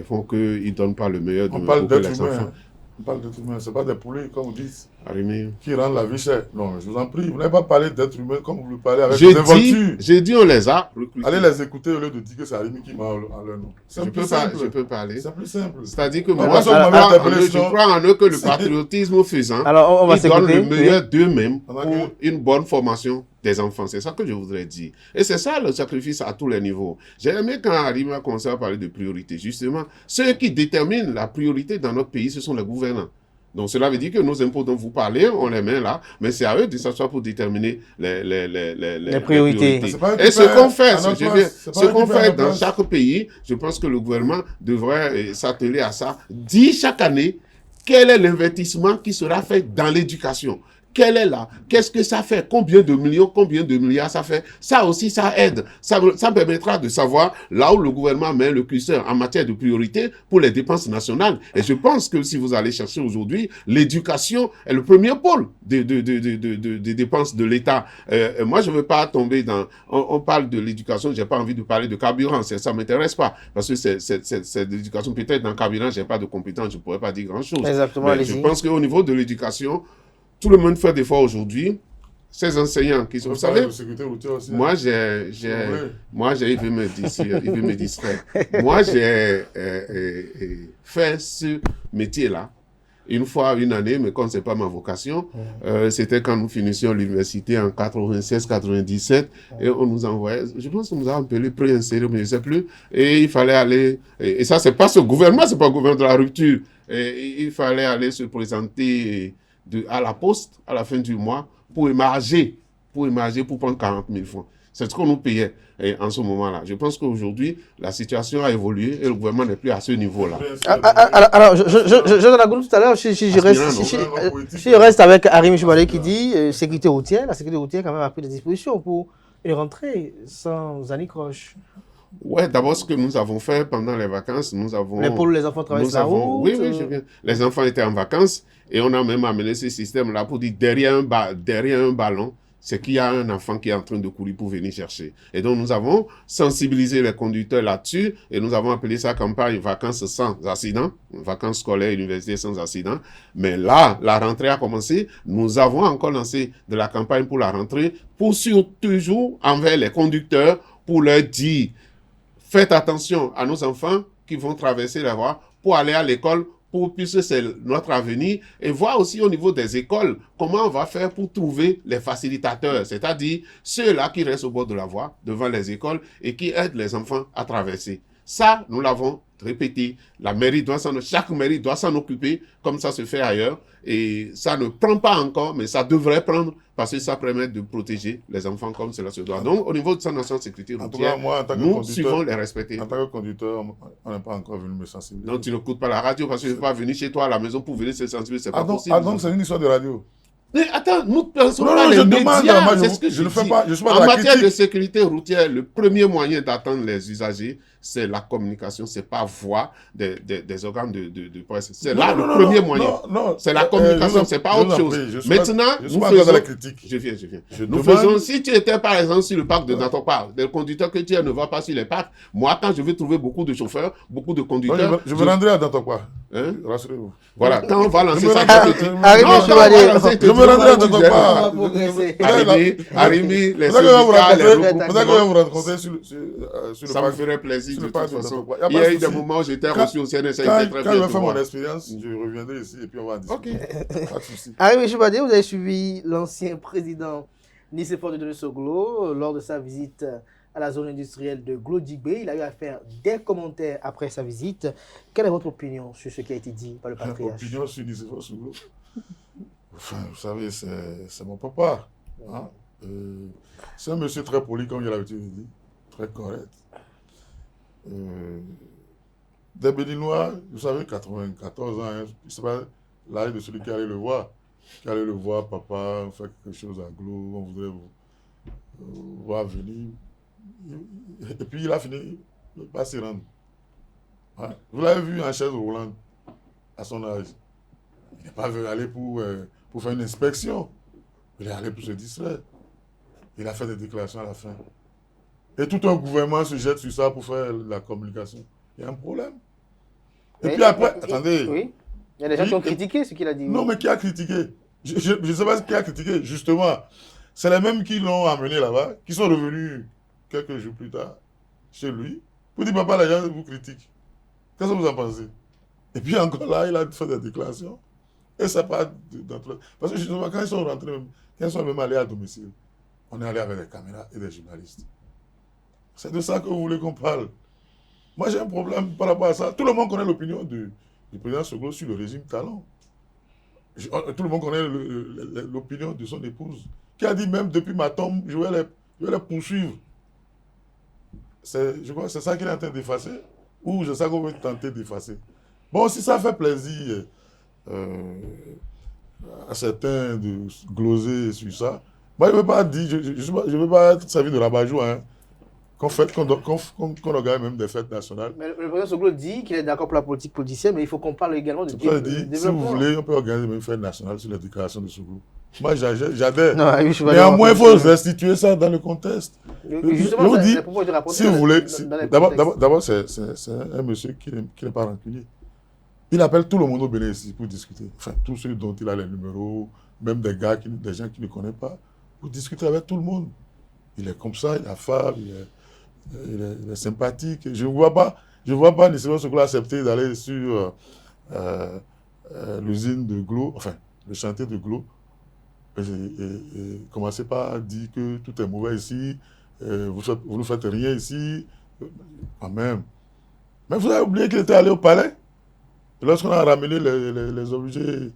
font qu'ils ne donnent pas le meilleur de pour que les enfants. On parle d'être humain, ce n'est pas des poulets, comme vous dites, Arimi, qui rendent la vie chère. Non, je vous en prie, vous n'avez pas parlé d'être humain comme vous le parlez avec des inventures. J'ai dit on les a recrutés. Allez les écouter au lieu de dire que c'est Arimi qui m'a en leur nom. Je peux parler. C'est plus simple. C'est-à-dire que moi, je crois en eux que le patriotisme faisant, ils donnent le meilleur d'eux-mêmes pour une bonne formation des enfants. C'est ça que je voudrais dire. Et c'est ça le sacrifice à tous les niveaux. J'ai aimé quand Arimi a commencé à parler de priorité. Justement, ceux qui déterminent la priorité dans notre pays, ce sont les gouvernants. Donc, cela veut dire que nos impôts dont vous parlez, on les met là, mais c'est à eux de s'asseoir pour déterminer les priorités. Et ce qu'on fait dans chaque pays, je pense que le gouvernement devrait s'atteler à ça. Dire chaque année quel est l'investissement qui sera fait dans l'éducation. Quelle est là? Qu'est-ce que ça fait? Combien de millions, combien de milliards ça fait? Ça aussi, ça aide. Ça permettra de savoir là où le gouvernement met le curseur en matière de priorité pour les dépenses nationales. Et je pense que si vous allez chercher aujourd'hui, l'éducation est le premier pôle des dépenses de l'État. Moi, je ne veux pas tomber dans... On parle de l'éducation, je n'ai pas envie de parler de carburant. Ça ne m'intéresse pas. Parce que c'est de l'éducation. Peut-être dans le carburant, je n'ai pas de compétences, je ne pourrais pas dire grand-chose. Exactement, mais je pense qu'au niveau de l'éducation, tout le monde fait des efforts aujourd'hui. Ces enseignants qui sont... Vous savez, moi, il veut me distraire. Moi, j'ai fait ce métier-là une fois, une année, mais comme ce n'est pas ma vocation, c'était quand nous finissions l'université en 96-97, et on nous envoyait, je pense qu'on nous a appelé pré-inséré, mais je ne sais plus, et il fallait aller, et ça, c'est pas ce gouvernement, c'est pas le gouvernement de la rupture, et il fallait aller se présenter à la poste à la fin du mois pour émarger, pour prendre 40 000 francs. C'est ce qu'on nous payait en ce moment-là. Je pense qu'aujourd'hui, la situation a évolué et le gouvernement n'est plus à ce niveau-là. Alors, je la tout à l'heure, si je reste avec Arim Choubadé qui dit sécurité routière, la sécurité routière quand même a pris des dispositions pour une rentrée sans anicroche. Ouais, d'abord, ce que nous avons fait pendant les vacances, nous avons... Les enfants traversent la route. Oui, je viens. Les enfants étaient en vacances et on a même amené ce système-là pour dire derrière un ballon, c'est qu'il y a un enfant qui est en train de courir pour venir chercher. Et donc, nous avons sensibilisé les conducteurs là-dessus et nous avons appelé ça campagne vacances sans accident, vacances scolaires universitaires sans accident. Mais là, la rentrée a commencé. Nous avons encore lancé de la campagne pour la rentrée, toujours envers les conducteurs, pour leur dire faites attention à nos enfants qui vont traverser la voie pour aller à l'école, puisque c'est notre avenir, et voir aussi au niveau des écoles comment on va faire pour trouver les facilitateurs, c'est-à-dire ceux-là qui restent au bord de la voie, devant les écoles, et qui aident les enfants à traverser. Ça, nous l'avons répété. Chaque mairie doit s'en occuper, comme ça se fait ailleurs. Et ça ne prend pas encore, mais ça devrait prendre, parce que ça permet de protéger les enfants comme cela se doit. Donc, au niveau de sa nation de sécurité routière, nous suivons les respecter. En tant que conducteur, on n'est pas encore venu me sensibiliser. Donc, tu n'écoutes pas la radio, parce que je ne vais pas venir chez toi à la maison pour venir se sensibiliser. C'est pas possible. Ah, donc c'est une histoire de radio. Mais attends, nous pensons pas les médias, c'est ce que je ne fais pas. En matière de sécurité routière, le premier moyen d'attendre les usagers, c'est la communication, c'est pas voix des organes de presse. C'est là le premier moyen. C'est la communication, c'est pas autre chose. Maintenant, nous faisons la critique. Je viens. Nous faisons, si tu étais par exemple sur le parc de Natokpa, le conducteur que tu es ne va pas sur les parcs. Moi, quand je veux trouver beaucoup de chauffeurs, beaucoup de conducteurs. Je me rendrai à Natokpa. Rassurez-vous. Voilà, quand on va lancer ça, je me rendrai à Natokpa. Arimi, les syndicats, les regroupements. Peut-être que je vais vous rencontrer sur le ça me ferait plaisir de toute façon. Il y a eu des moments où j'étais reçu au CNSA. Quand je vais faire mon expérience, je reviendrai ici et puis on va en discuter. Ok. Pas de souci. Arim Choubadé, vous avez suivi l'ancien président Nicéphore Dieudonné Soglo lors de sa visite à la zone industrielle de Glo-Digbé. Il a eu à faire des commentaires après sa visite. Quelle est votre opinion sur ce qui a été dit par le patriarche? Opinion sur Nicéphore Soglo? Enfin, vous savez, c'est mon papa. Hein? C'est un monsieur très poli, comme il a l'habitude de dire, très correct. Des Béninois, vous savez, 94 ans, hein, c'est pas l'âge de celui qui allait le voir, papa, on fait quelque chose à Glo, on voudrait vous voir venir. Et puis il a fini par s'y rendre. Hein? Vous l'avez vu en chaise roulante à son âge. Il n'est pas venu aller pour faire une inspection. Il est allé pour se distraire. Il a fait des déclarations à la fin. Et tout un gouvernement se jette sur ça pour faire la communication. Il y a un problème. Et puis après, attendez. Oui. Il y a des gens qui ont critiqué ce qu'il a dit. Non, mais qui a critiqué? Je ne sais pas qui a critiqué. Justement, c'est les mêmes qui l'ont amené là-bas, qui sont revenus quelques jours plus tard chez lui. Pour dire, papa, les gens vous critiquent. Qu'est-ce que vous en pensez? Et puis encore là, il a fait des déclarations. Et ça part d'entre... Parce que justement, quand ils sont rentrés, quand ils sont même allés à domicile, on est allé avec des caméras et des journalistes. C'est de ça que vous voulez qu'on parle. Moi, j'ai un problème par rapport à ça. Tout le monde connaît l'opinion du président Soglo sur le régime Talon. Tout le monde connaît l'opinion de son épouse, qui a dit même depuis ma tombe, je vais les poursuivre. Je crois que c'est ça qu'il est en train d'effacer, ou c'est ça qu'on veut tenter d'effacer. Bon, si ça fait plaisir à certains de gloser sur ça, moi, je ne veux pas dire, je veux pas être servi de rabat-joie, hein. Qu'on organise même des fêtes nationales. Mais le président Soglo dit qu'il est d'accord pour la politique politicienne, mais il faut qu'on parle également de développement. Si vous voulez, on peut organiser même une fête nationale sur les déclarations de Soglo. Moi, j'adhère. Néanmoins, il faut restituer ça dans le contexte. Justement, je vous dis, si vous voulez, d'abord, c'est un monsieur qui n'est pas rancunier. Il appelle tout le monde au Bénin ici pour discuter. Enfin, tous ceux dont il a les numéros, même des gens qu'il ne connaît pas, pour discuter avec tout le monde. Il est comme ça, il est affable, il est sympathique. Je ne vois pas Nicéphore Soglo accepter d'aller sur l'usine de Glo, enfin, le chantier de Glo, et commencer par dire que tout est mauvais ici, vous ne faites rien ici, quand même. Mais vous avez oublié qu'il était allé au palais. Lorsqu'on a ramené les objets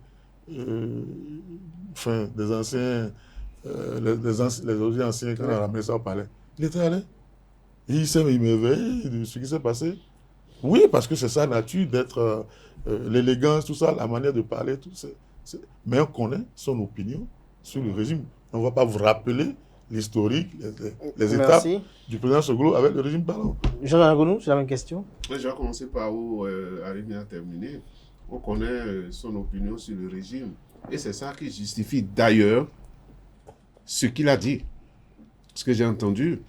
des anciens, les objets anciens qu'on a ramenés ça au palais. Il était allé. Et il s'est émerveillé de ce qui s'est passé. Oui, parce que c'est sa nature d'être l'élégance, tout ça, la manière de parler, tout ça. Mais on connaît son opinion sur le régime. On ne va pas vous rappeler l'historique, les étapes du président Soglo avec le régime Talon. Jean Gonou, c'est la même question. Je vais commencer par où Arimi a terminé. On connaît son opinion sur le régime. Et c'est ça qui justifie d'ailleurs ce qu'il a dit. Ce que j'ai entendu.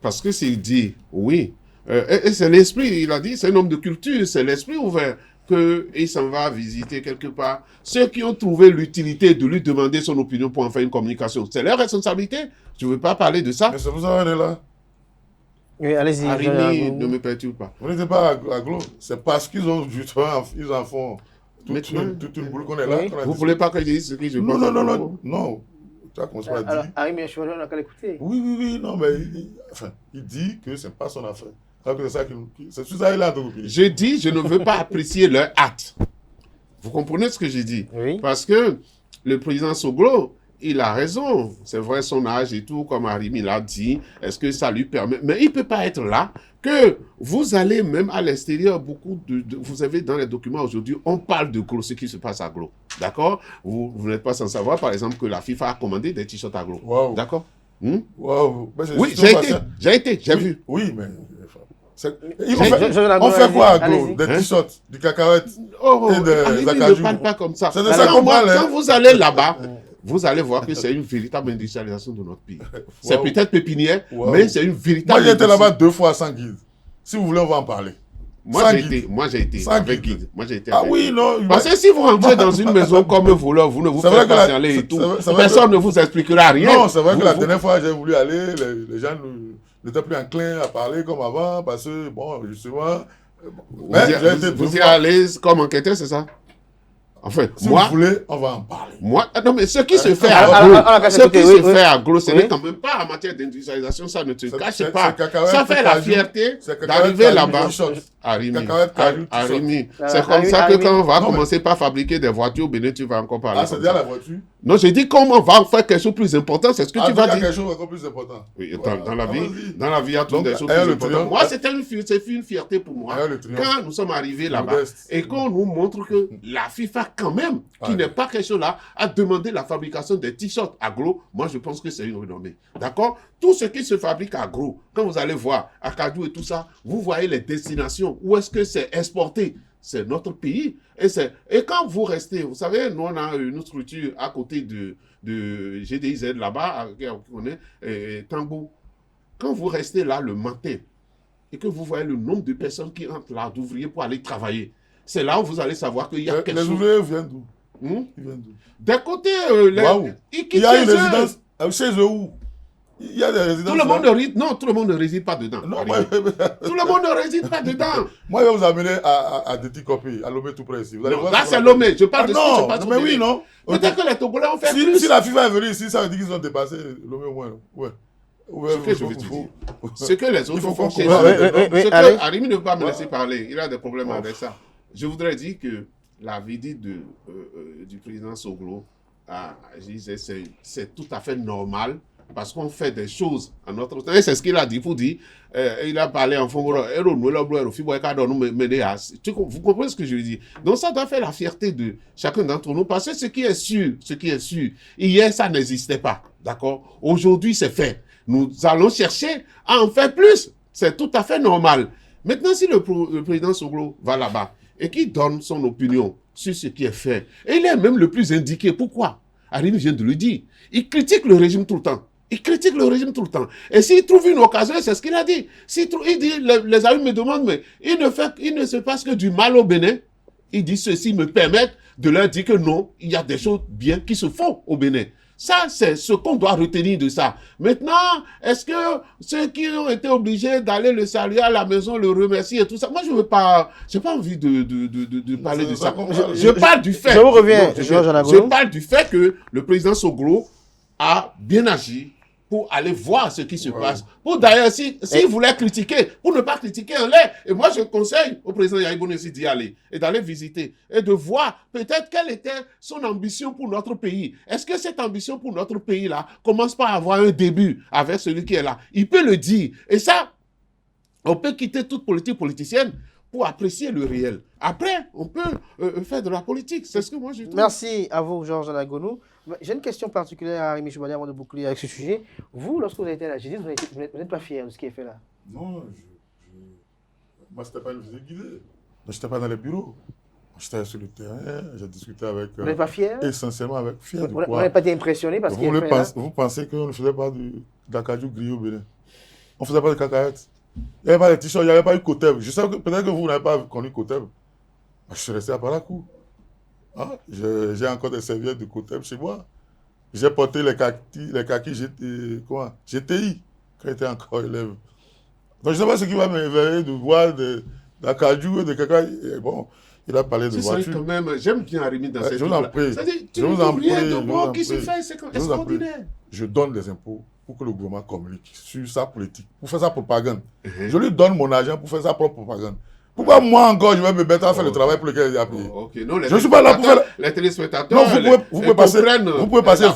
Parce que s'il dit oui, et c'est l'esprit, il a dit, c'est un homme de culture, c'est l'esprit ouvert, qu'il s'en va visiter quelque part. Ceux qui ont trouvé l'utilité de lui demander son opinion pour en faire une communication, c'est leur responsabilité. Je ne veux pas parler de ça. Mais c'est pour ça qu'on est là. Oui, allez-y. Arimi ne me perturbe pas. Vous n'êtes pas à Glo, c'est parce qu'ils ont justement, ils en font toute une boule qu'on est là. Oui. Vous ne voulez pas que je dise ce que je pense? Non. Tu as commencé à dire. Arimi Choualé, on n'a qu'à l'écouter. Oui, non, mais il dit que ce n'est pas son affaire. Alors que c'est sur ça qu'il a d'autres opinions. Je dis, je ne veux pas apprécier leur acte. Vous comprenez ce que j'ai dit? Oui. Parce que le président Soglo, il a raison. C'est vrai, son âge et tout, comme Arimi l'a dit. Est-ce que ça lui permet? Mais il ne peut pas être là. Que vous allez même à l'extérieur, vous avez dans les documents aujourd'hui, on parle de Glo, ce qui se passe à Glo. D'accord? Vous n'êtes pas sans savoir, par exemple, que la FIFA a commandé des t-shirts à Glo. Wow. D'accord? Wow. Oui, j'ai vu. Oui, mais... On fait quoi à Glo? Des t-shirts, du cacahuète et des acajou. Ne parle pas comme ça. C'est de ça qu'on parle. Quand vous allez là-bas, vous allez voir que c'est une véritable industrialisation de notre pays. C'est peut-être pépinière, mais c'est une véritable... Moi, j'ai été là-bas 2 fois sans guide. Si vous voulez, on va en parler. Moi, j'ai été avec guide. Ah oui, non. Parce que si vous rentrez dans une maison comme un voleur, vous ne vous faites pas signaler et tout. Personne ne vous expliquera rien. Non, c'est vrai que la dernière fois, j'ai voulu aller, les gens n'étaient plus enclins à parler comme avant, parce que, bon, justement... Vous y êtes allé comme enquêteur, c'est ça? En fait, si vous voulez, on va en parler. Non, mais ce qui se fait à Glo, ce n'est quand même pas en matière d'industrialisation, ça ne te cache pas. Ça fait la fierté d'arriver là-bas. Arimi. C'est comme ça que quand on va commencer par fabriquer des voitures, Bénin, tu vas encore parler. Ah, c'est déjà la voiture? Non, j'ai dit comment on va faire quelque chose de plus important, c'est ce que tu vas dire. quelque chose encore plus important. Oui, dans la vie, il y a toujours des choses plus importantes. Moi, c'est une fierté pour moi. Quand nous sommes arrivés là-bas et qu'on nous montre que la FIFA quand même, qui n'est pas quelque chose là, a demandé la fabrication des t-shirts à Glo, moi je pense que c'est une renommée. D'accord? Tout ce qui se fabrique à Glo, quand vous allez voir, à Kadou et tout ça, vous voyez les destinations, où est-ce que c'est exporté? C'est notre pays. Et quand vous restez, vous savez, nous on a une structure à côté de GDIZ là-bas, on est Tambou. Quand vous restez là le matin, et que vous voyez le nombre de personnes qui entrent là, d'ouvriers pour aller travailler, c'est là où vous allez savoir qu'il y a quelque chose. Les ouvriers viennent d'où? Ils viennent d'où? D'un côté, il y a une résidence. Chez eux où? Il y a des résidences. Tout le monde ne réside pas dedans. Non, tout le monde ne réside pas dedans. Moi, je vais vous amener à Déticopé, à Lomé tout près ici. Là, c'est Lomé. Je parle de ce qui se passe. Mais oui, non. Peut-être que les Togolais ont fait plus. Si la FIFA est venue ici, ça veut dire qu'ils ont dépassé Lomé au moins. Ouais. Ce que je veux te dire. Ce que les autres font chez eux. Arimi ne veut pas me laisser parler. Il a des problèmes avec ça. Je voudrais dire que la visite du président Soglo, c'est tout à fait normal parce qu'on fait des choses à notre temps. Et c'est ce qu'il a dit pour dire. Il a parlé en fond. Vous comprenez ce que je veux dire? Donc ça doit faire la fierté de chacun d'entre nous parce que ce qui est sûr, hier ça n'existait pas. D'accord? Aujourd'hui c'est fait. Nous allons chercher à en faire plus. C'est tout à fait normal. Maintenant, si le président Soglo va là-bas et qu'il donne son opinion sur ce qui est fait, et il est même le plus indiqué. Pourquoi? Arimi vient de le dire. Il critique le régime tout le temps. Et s'il trouve une occasion, c'est ce qu'il a dit. Il dit, les amis me demandent, mais il ne se passe que du mal au Bénin. Il dit, ceci me permet de leur dire que non, il y a des choses bien qui se font au Bénin. Ça, c'est ce qu'on doit retenir de ça. Maintenant, est-ce que ceux qui ont été obligés d'aller le saluer à la maison, le remercier et tout ça, moi, je n'ai pas envie de parler de ça. Je parle du fait. Je vous reviens, je parle du fait que le président Soglo a bien agi pour aller voir ce qui se passe. Pour d'ailleurs, s'il voulait critiquer, pour ne pas critiquer en l'air. Et moi, je conseille au président Yahya Ibn aussi d'y aller et d'aller visiter et de voir peut-être quelle était son ambition pour notre pays. Est-ce que cette ambition pour notre pays-là commence par avoir un début avec celui qui est là? Il peut le dire. Et ça, on peut quitter toute politique politicienne pour apprécier le réel. Après, on peut faire de la politique. C'est ce que moi je trouve. Merci à vous, Georges Anagonou. J'ai une question particulière à Rémi Choubani avant de boucler avec ce sujet. Vous, lorsque vous avez été à la justice, vous n'êtes pas fier de ce qui est fait là? Non, moi, ce n'était pas une visite guidée. Je n'étais pas dans les bureaux. J'étais sur le terrain, j'ai discuté avec... Vous n'êtes pas fier? Essentiellement avec... Fier de Vous quoi? n'avez pas été impressionné parce qu'il est fait là? Vous pensez qu'on ne faisait pas d'acajou grillé au Bénin? On ne faisait pas de cacahuètes. Il n'y avait pas de t-shirt, il n'y avait pas eu Coteb. Je sais que peut-être que vous n'avez pas connu Coteb. Je suis resté à Parakou. Hein? J'ai encore des serviettes de Coteb chez moi. J'ai porté les kakis GTI quand j'étais encore élève. Donc je ne sais pas ce qui va m'éveiller de voir d'acajou et de caca. Bon, il a parlé de voiture. Quand même, j'aime bien Rémi dans cette je vous en prie. Je vous en prie. De bon qui se fait, c'est extraordinaire. Je donne des impôts pour que le gouvernement communique sur sa politique, pour faire sa propagande. Je lui donne mon argent pour faire sa propre propagande. Pourquoi moi encore je vais me mettre à faire le travail pour lequel il a payé? Je ne suis pas là pour faire... Les téléspectateurs, non, vous pouvez passer votre temps. Vous pouvez passer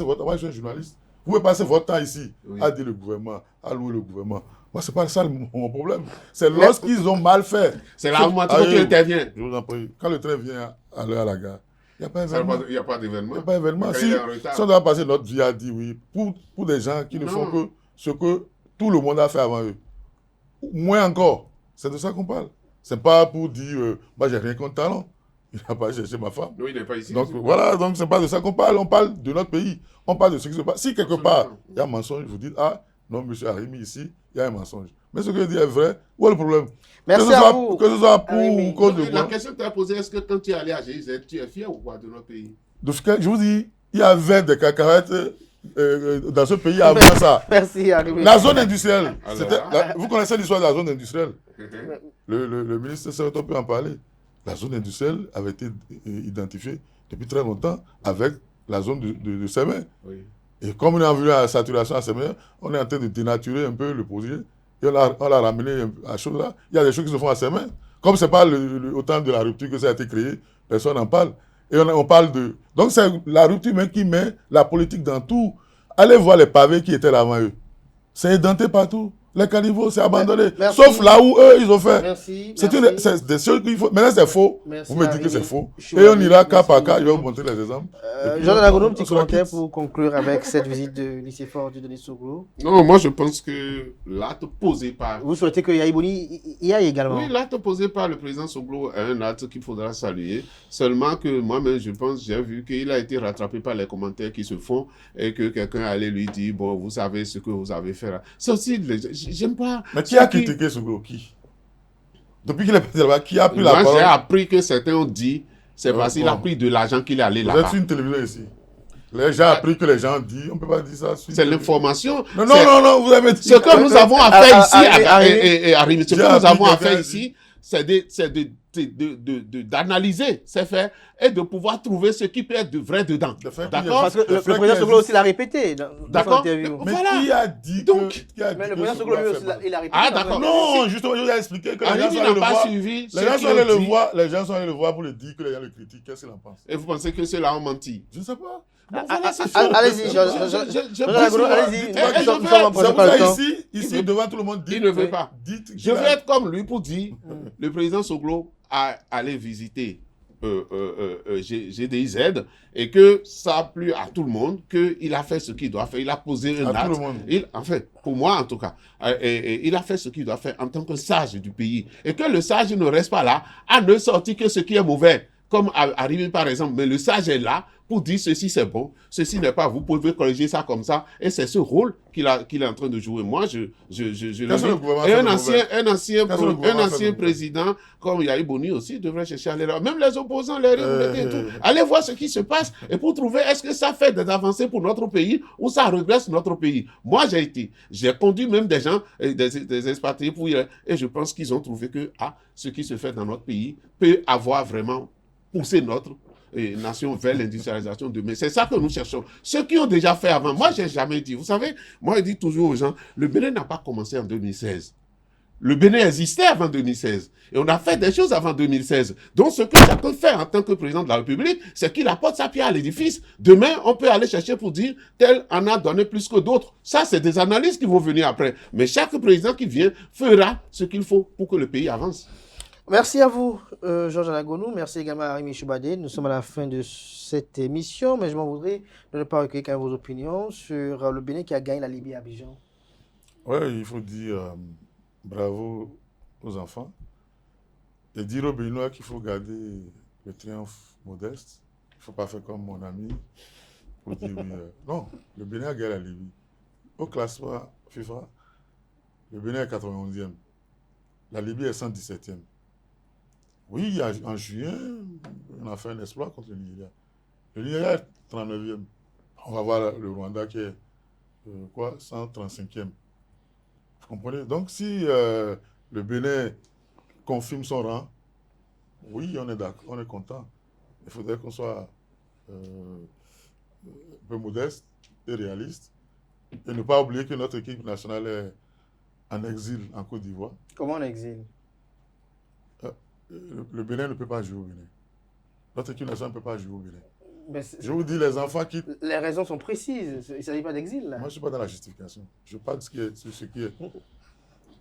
votre temps. Moi je suis un journaliste. Vous pouvez passer votre temps ici à dire le gouvernement, à louer le gouvernement. Moi, ce n'est pas ça mon problème. C'est lorsqu'ils ont mal fait. C'est là où tu interviens. Je vous en prie. Quand le train vient à l'heure à la gare, il n'y a pas d'événement. Il n'y a pas d'événement. Il n'y a pas d'événement. Si on doit passer notre vie à dire oui, pour des gens qui ne font que ce que tout le monde a fait avant eux. Moins encore. C'est de ça qu'on parle. Ce n'est pas pour dire, moi, j'ai rien contre talent. Il n'a pas cherché ma femme. Non, il n'est pas ici. Donc voilà, donc ce n'est pas de ça qu'on parle. On parle de notre pays. On parle de ce qui se passe. Si quelque part, il y a un mensonge, vous dites, ah, non, monsieur Arimi, ici, il y a un mensonge. Mais ce que je dis est vrai. Où est le problème? Merci à vous. Que ce soit pour ou contre de quoi. La question que tu as posée, est-ce que quand tu es allé à GIZ, tu es fier ou quoi de notre pays? Je vous dis, il y avait des cacahuètes dans ce pays avant ça. Merci, Arimi. La zone industrielle. Vous connaissez l'histoire de la zone industrielle? Le ministre Serreto peut en parler. La zone industrielle avait été identifiée depuis très longtemps avec la zone de Sémé. Oui. Et comme on est venu à la saturation à Sémé, on est en train de dénaturer un peu le projet. Et on l'a ramené à chose là. Il y a des choses qui se font à Sémé. Comme ce n'est pas au temps de la rupture que ça a été créé, personne n'en parle. Et on parle de... Donc c'est la rupture même qui met la politique dans tout. Allez voir les pavés qui étaient là avant eux. C'est édenté partout. Les caniveaux, c'est abandonné. Merci. Sauf là où eux, ils ont fait. Merci. C'est des choses qu'il faut. Maintenant, c'est faux. Merci, vous me dites que c'est faux. Merci. Et on ira cas par cas. Je vais vous montrer les exemples. Jean Anagonou, petit commentaire pour conclure avec cette visite de lycée fort du Denis Soglo. Non, moi je pense que l'acte posé par... Vous souhaitez que Yahibouni y aille également? Oui, l'acte posé par le président Soglo est un acte qu'il faudra saluer. Seulement que moi-même, je pense, j'ai vu qu'il a été rattrapé par les commentaires qui se font et que quelqu'un allait lui dire, bon, vous savez ce que vous avez fait là. C'est aussi, j'aime pas... Mais qui a critiqué Soglo? Qui? Depuis qu'il est passé là-bas, qui a pris la parole? Moi, j'ai appris que certains ont dit, c'est parce qu'il a pris de l'argent qu'il est allé là-bas. Vous êtes sur une télévision ici. Les gens ont appris que les gens disent, on ne peut pas dire ça. C'est l'information. Non, vous avez dit... Ce que nous avons à faire ici, ce que nous avons à faire ici, c'est d'analyser ces faits et de pouvoir trouver ce qui peut être de vrai dedans. D'accord? Parce que le président Soglo aussi l'a répété dans son interview. Mais qui a dit donc, mais le président Soglo aussi il a répété. Ah d'accord. Non, justement, je vous ai expliqué que les gens sont allés le voir. Les gens sont allés le voir pour le dire que les gens le critiquent. Qu'est-ce qu'il en pense? Et vous pensez que ceux-là ont menti? Je ne sais pas. Allez-y, allez-y. Ici, devant tout le monde, il ne veut pas. Je veux être comme lui pour dire, le président Soglo a allé visiter GDIZ et que ça a plu à tout le monde, qu'il a fait ce qu'il doit faire, il a posé un acte. En fait, pour moi en tout cas, il a fait ce qu'il doit faire en tant que sage du pays. Et que le sage ne reste pas là à ne sortir que ce qui est mauvais. Comme arrivé par exemple, mais le sage est là pour dire ceci c'est bon, ceci n'est pas, vous pouvez corriger ça comme ça, et c'est ce rôle qu'il est en train de jouer. Moi, je le dis. Et un ancien président comme Yahibouni aussi devrait chercher à aller là. Même les opposants, les et tout. Allez voir ce qui se passe et pour trouver est-ce que ça fait des avancées pour notre pays ou ça regresse notre pays. Moi, j'ai conduit même des gens, des expatriés pour y aller, et je pense qu'ils ont trouvé que ce qui se fait dans notre pays peut avoir vraiment poussé nation vers l'industrialisation de demain. C'est ça que nous cherchons. Ceux qui ont déjà fait avant, moi, je n'ai jamais dit. Vous savez, moi, je dis toujours aux gens, le Bénin n'a pas commencé en 2016. Le Bénin existait avant 2016. Et on a fait des choses avant 2016. Donc, ce que chacun fait en tant que président de la République, c'est qu'il apporte sa pierre à l'édifice. Demain, on peut aller chercher pour dire, tel en a donné plus que d'autres. Ça, c'est des analyses qui vont venir après. Mais chaque président qui vient fera ce qu'il faut pour que le pays avance. Merci à vous, Georges Anagonou. Merci également à Rémi Choubadé. Nous sommes à la fin de cette émission, mais je m'en voudrais de ne pas recueillir quand même vos opinions sur le Bénin qui a gagné la Libye à Abidjan. Oui, il faut dire bravo aux enfants et dire aux Béninois qu'il faut garder le triomphe modeste. Il ne faut pas faire comme mon ami pour dire oui. Non, le Bénin a gagné la Libye. Au classement FIFA, le Bénin est 91e. La Libye est 117e. Oui, en juin, on a fait un exploit contre le Nigeria. Le Nigeria est 39e. On va voir le Rwanda qui est 135e. Vous comprenez? Donc, si le Bénin confirme son rang, oui, on est d'accord, on est content. Il faudrait qu'on soit un peu modeste et réaliste. Et ne pas oublier que notre équipe nationale est en exil en Côte d'Ivoire. Comment en exil? Le Bénin ne peut pas jouer au Bénin. Notre équipe nationale ne peut pas jouer au Bénin. Mais je vous dis, les enfants quittent. Les raisons sont précises. Il ne s'agit pas d'exil, là. Moi, je ne suis pas dans la justification. Je parle de ce qui est.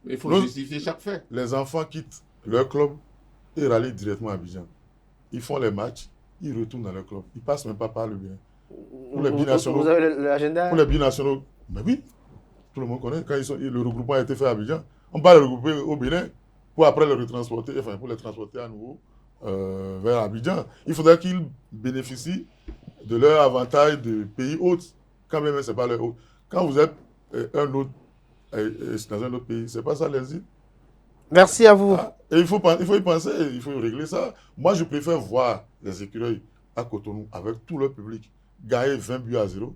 Il faut justifier chaque fait. Les enfants quittent leur club et rallient directement à Abidjan. Ils font les matchs, ils retournent dans leur club. Ils ne passent même pas par le Bénin. Pour les binationaux. Vous avez l'agenda? Pour les binationaux, mais oui, tout le monde connaît. Quand le regroupement a été fait à Abidjan, on va le regrouper au Bénin pour après le retransporter, enfin pour les transporter à nouveau vers Abidjan. Il faudrait qu'ils bénéficient de leur avantage de pays hôtes, quand même c'est pas leur hôte. Quand vous êtes un autre dans un autre pays, c'est pas ça l'exil. Merci à vous. Et il faut y penser, il faut régler ça. Moi, je préfère voir les écureuils à Cotonou avec tout leur public gagner 20 buts à 0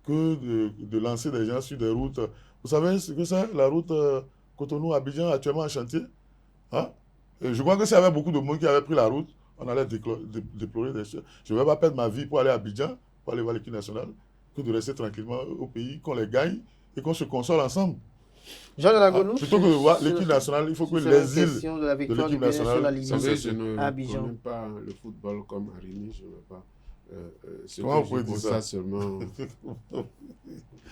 que de lancer des gens sur des routes. Vous savez ce que c'est, la route Cotonou-Abidjan actuellement en chantier? Hein? Et je crois que s'il y avait beaucoup de monde qui avait pris la route, on allait déplorer des choses. Je ne vais pas perdre ma vie pour aller à Abidjan, pour aller voir l'équipe nationale, que de rester tranquillement au pays, qu'on les gagne et qu'on se console ensemble. Georges Anagonou, plutôt que de voir l'équipe nationale, il faut que les îles de l'équipe nationale. Vous savez, je ne connais pas le football comme Arimi, je ne veux pas. Comment vous pouvez dire ça seulement.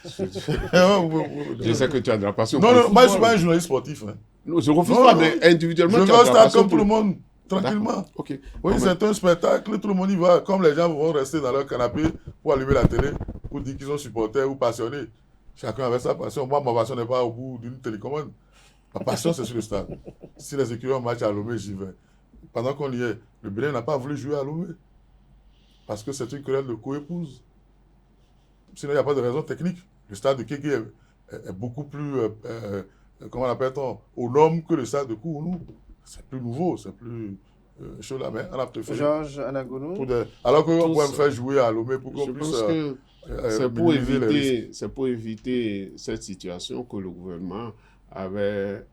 Je sais que tu as de la passion. Non, moi je ne suis pas un journaliste sportif. Hein. Non, je refuse pas, mais individuellement. Je vais stade comme tout le monde, tranquillement. Okay. Oui, c'est un spectacle, tout le monde y va. Comme les gens vont rester dans leur canapé pour allumer la télé, pour dire qu'ils sont supporters ou passionnés. Chacun avait sa passion. Moi, ma passion n'est pas au bout d'une télécommande. Ma passion, c'est sur le stade. Si les écuries ont match à Lomé, j'y vais. Pendant qu'on y est, le Bénin n'a pas voulu jouer à Lomé. Parce que c'est une querelle de co-épouse. Sinon, il n'y a pas de raison technique. Le stade de Kéké est beaucoup plus, comment l'appelle-t-on, aux normes que le stade de Kourounou. C'est plus nouveau, c'est plus chaud là. Mais on a préféré. Georges Anagonou. Alors qu'on pourrait me faire jouer à Lomé pour qu'on puisse. C'est pour éviter cette situation que le gouvernement avait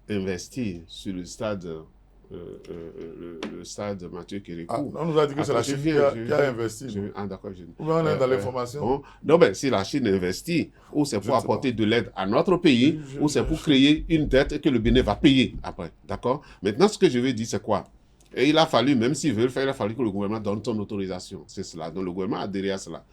investi sur le stade. Le stade Mathieu Kérékou. On nous a dit que c'est la Chine qui a investi. D'accord. On est dans l'information. Non, mais si la Chine investit, ou c'est pour apporter de l'aide à notre pays, ou c'est pour créer une dette que le Bénin va payer après. D'accord? Maintenant, ce que je veux dire, c'est quoi? Et il a fallu, même s'il veut le faire, il a fallu que le gouvernement donne son autorisation. C'est cela. Donc le gouvernement a adhéré à cela.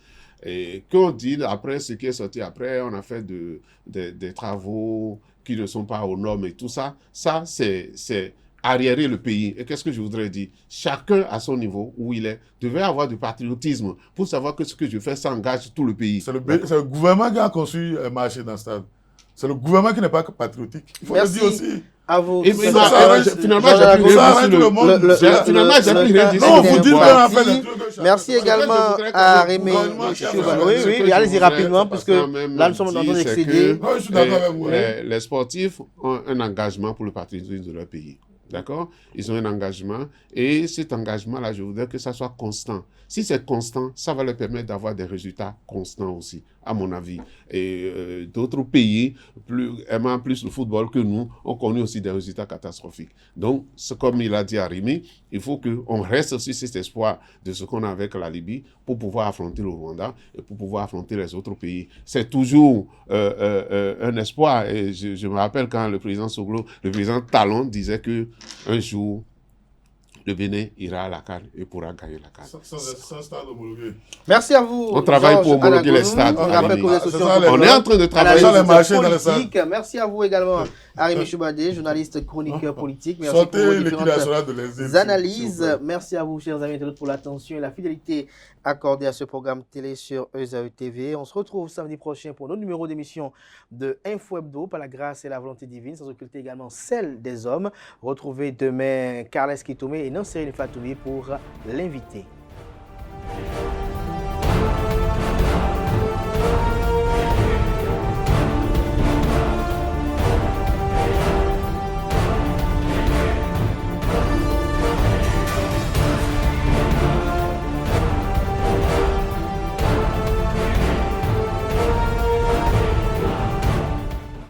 Et quand on dit après, ce qui est sorti après, on a fait des travaux qui ne sont pas aux normes et tout ça, ça c'est arriérer le pays. Et qu'est-ce que je voudrais dire? Chacun à son niveau où il est devait avoir du patriotisme pour savoir que ce que je fais, ça engage tout le pays. C'est le gouvernement qui a construit un marché dans le stade. C'est le gouvernement qui n'est pas patriotique. Il faut le dire aussi. À vous. Et finalement, j'ai pu rédiger. Non, vous dites qu'on a fait des trucs. Merci également à Rémi. Oui, allez-y rapidement, parce que là, nous sommes en train d'excéder. Je suis d'accord avec vous. Les sportifs ont un engagement pour le patriotisme de leur pays. D'accord? Ils ont un engagement et cet engagement-là, je voudrais que ça soit constant. Si c'est constant, ça va leur permettre d'avoir des résultats constants aussi, à mon avis. Et d'autres pays, aimant plus le football que nous, ont connu aussi des résultats catastrophiques. Donc, comme il a dit Arimi, il faut qu'on reste sur cet espoir de ce qu'on a avec la Libye pour pouvoir affronter le Rwanda et pour pouvoir affronter les autres pays. C'est toujours un espoir. Et je me rappelle quand le président Soglo, le président Talon disait que un jour, le Bénin ira à la CAN et pourra gagner la CAN. Sans stade homologué. Merci à vous. On travaille Georges pour homologuer les Anagonou. stades. On rappelle que vous êtes C'est socio- ça, les- On est en train de travailler. Ça, les analyste marchés dans les salles. politique. Merci à vous également, Arimi Choubadé, journaliste chroniqueur politique. Merci Sortez pour vos l'équipe différentes nationale de l'Est, s'il vous analyses. plaît. Merci à vous, chers amis internautes, pour l'attention et la fidélité accordée à ce programme télé sur ESAE TV. On se retrouve samedi prochain pour notre numéro d'émission de Info Hebdo, par la grâce et la volonté divine, sans occulter également celle des hommes. Retrouvez demain Carles Kitome et Nancérine Fatoumi pour l'invité.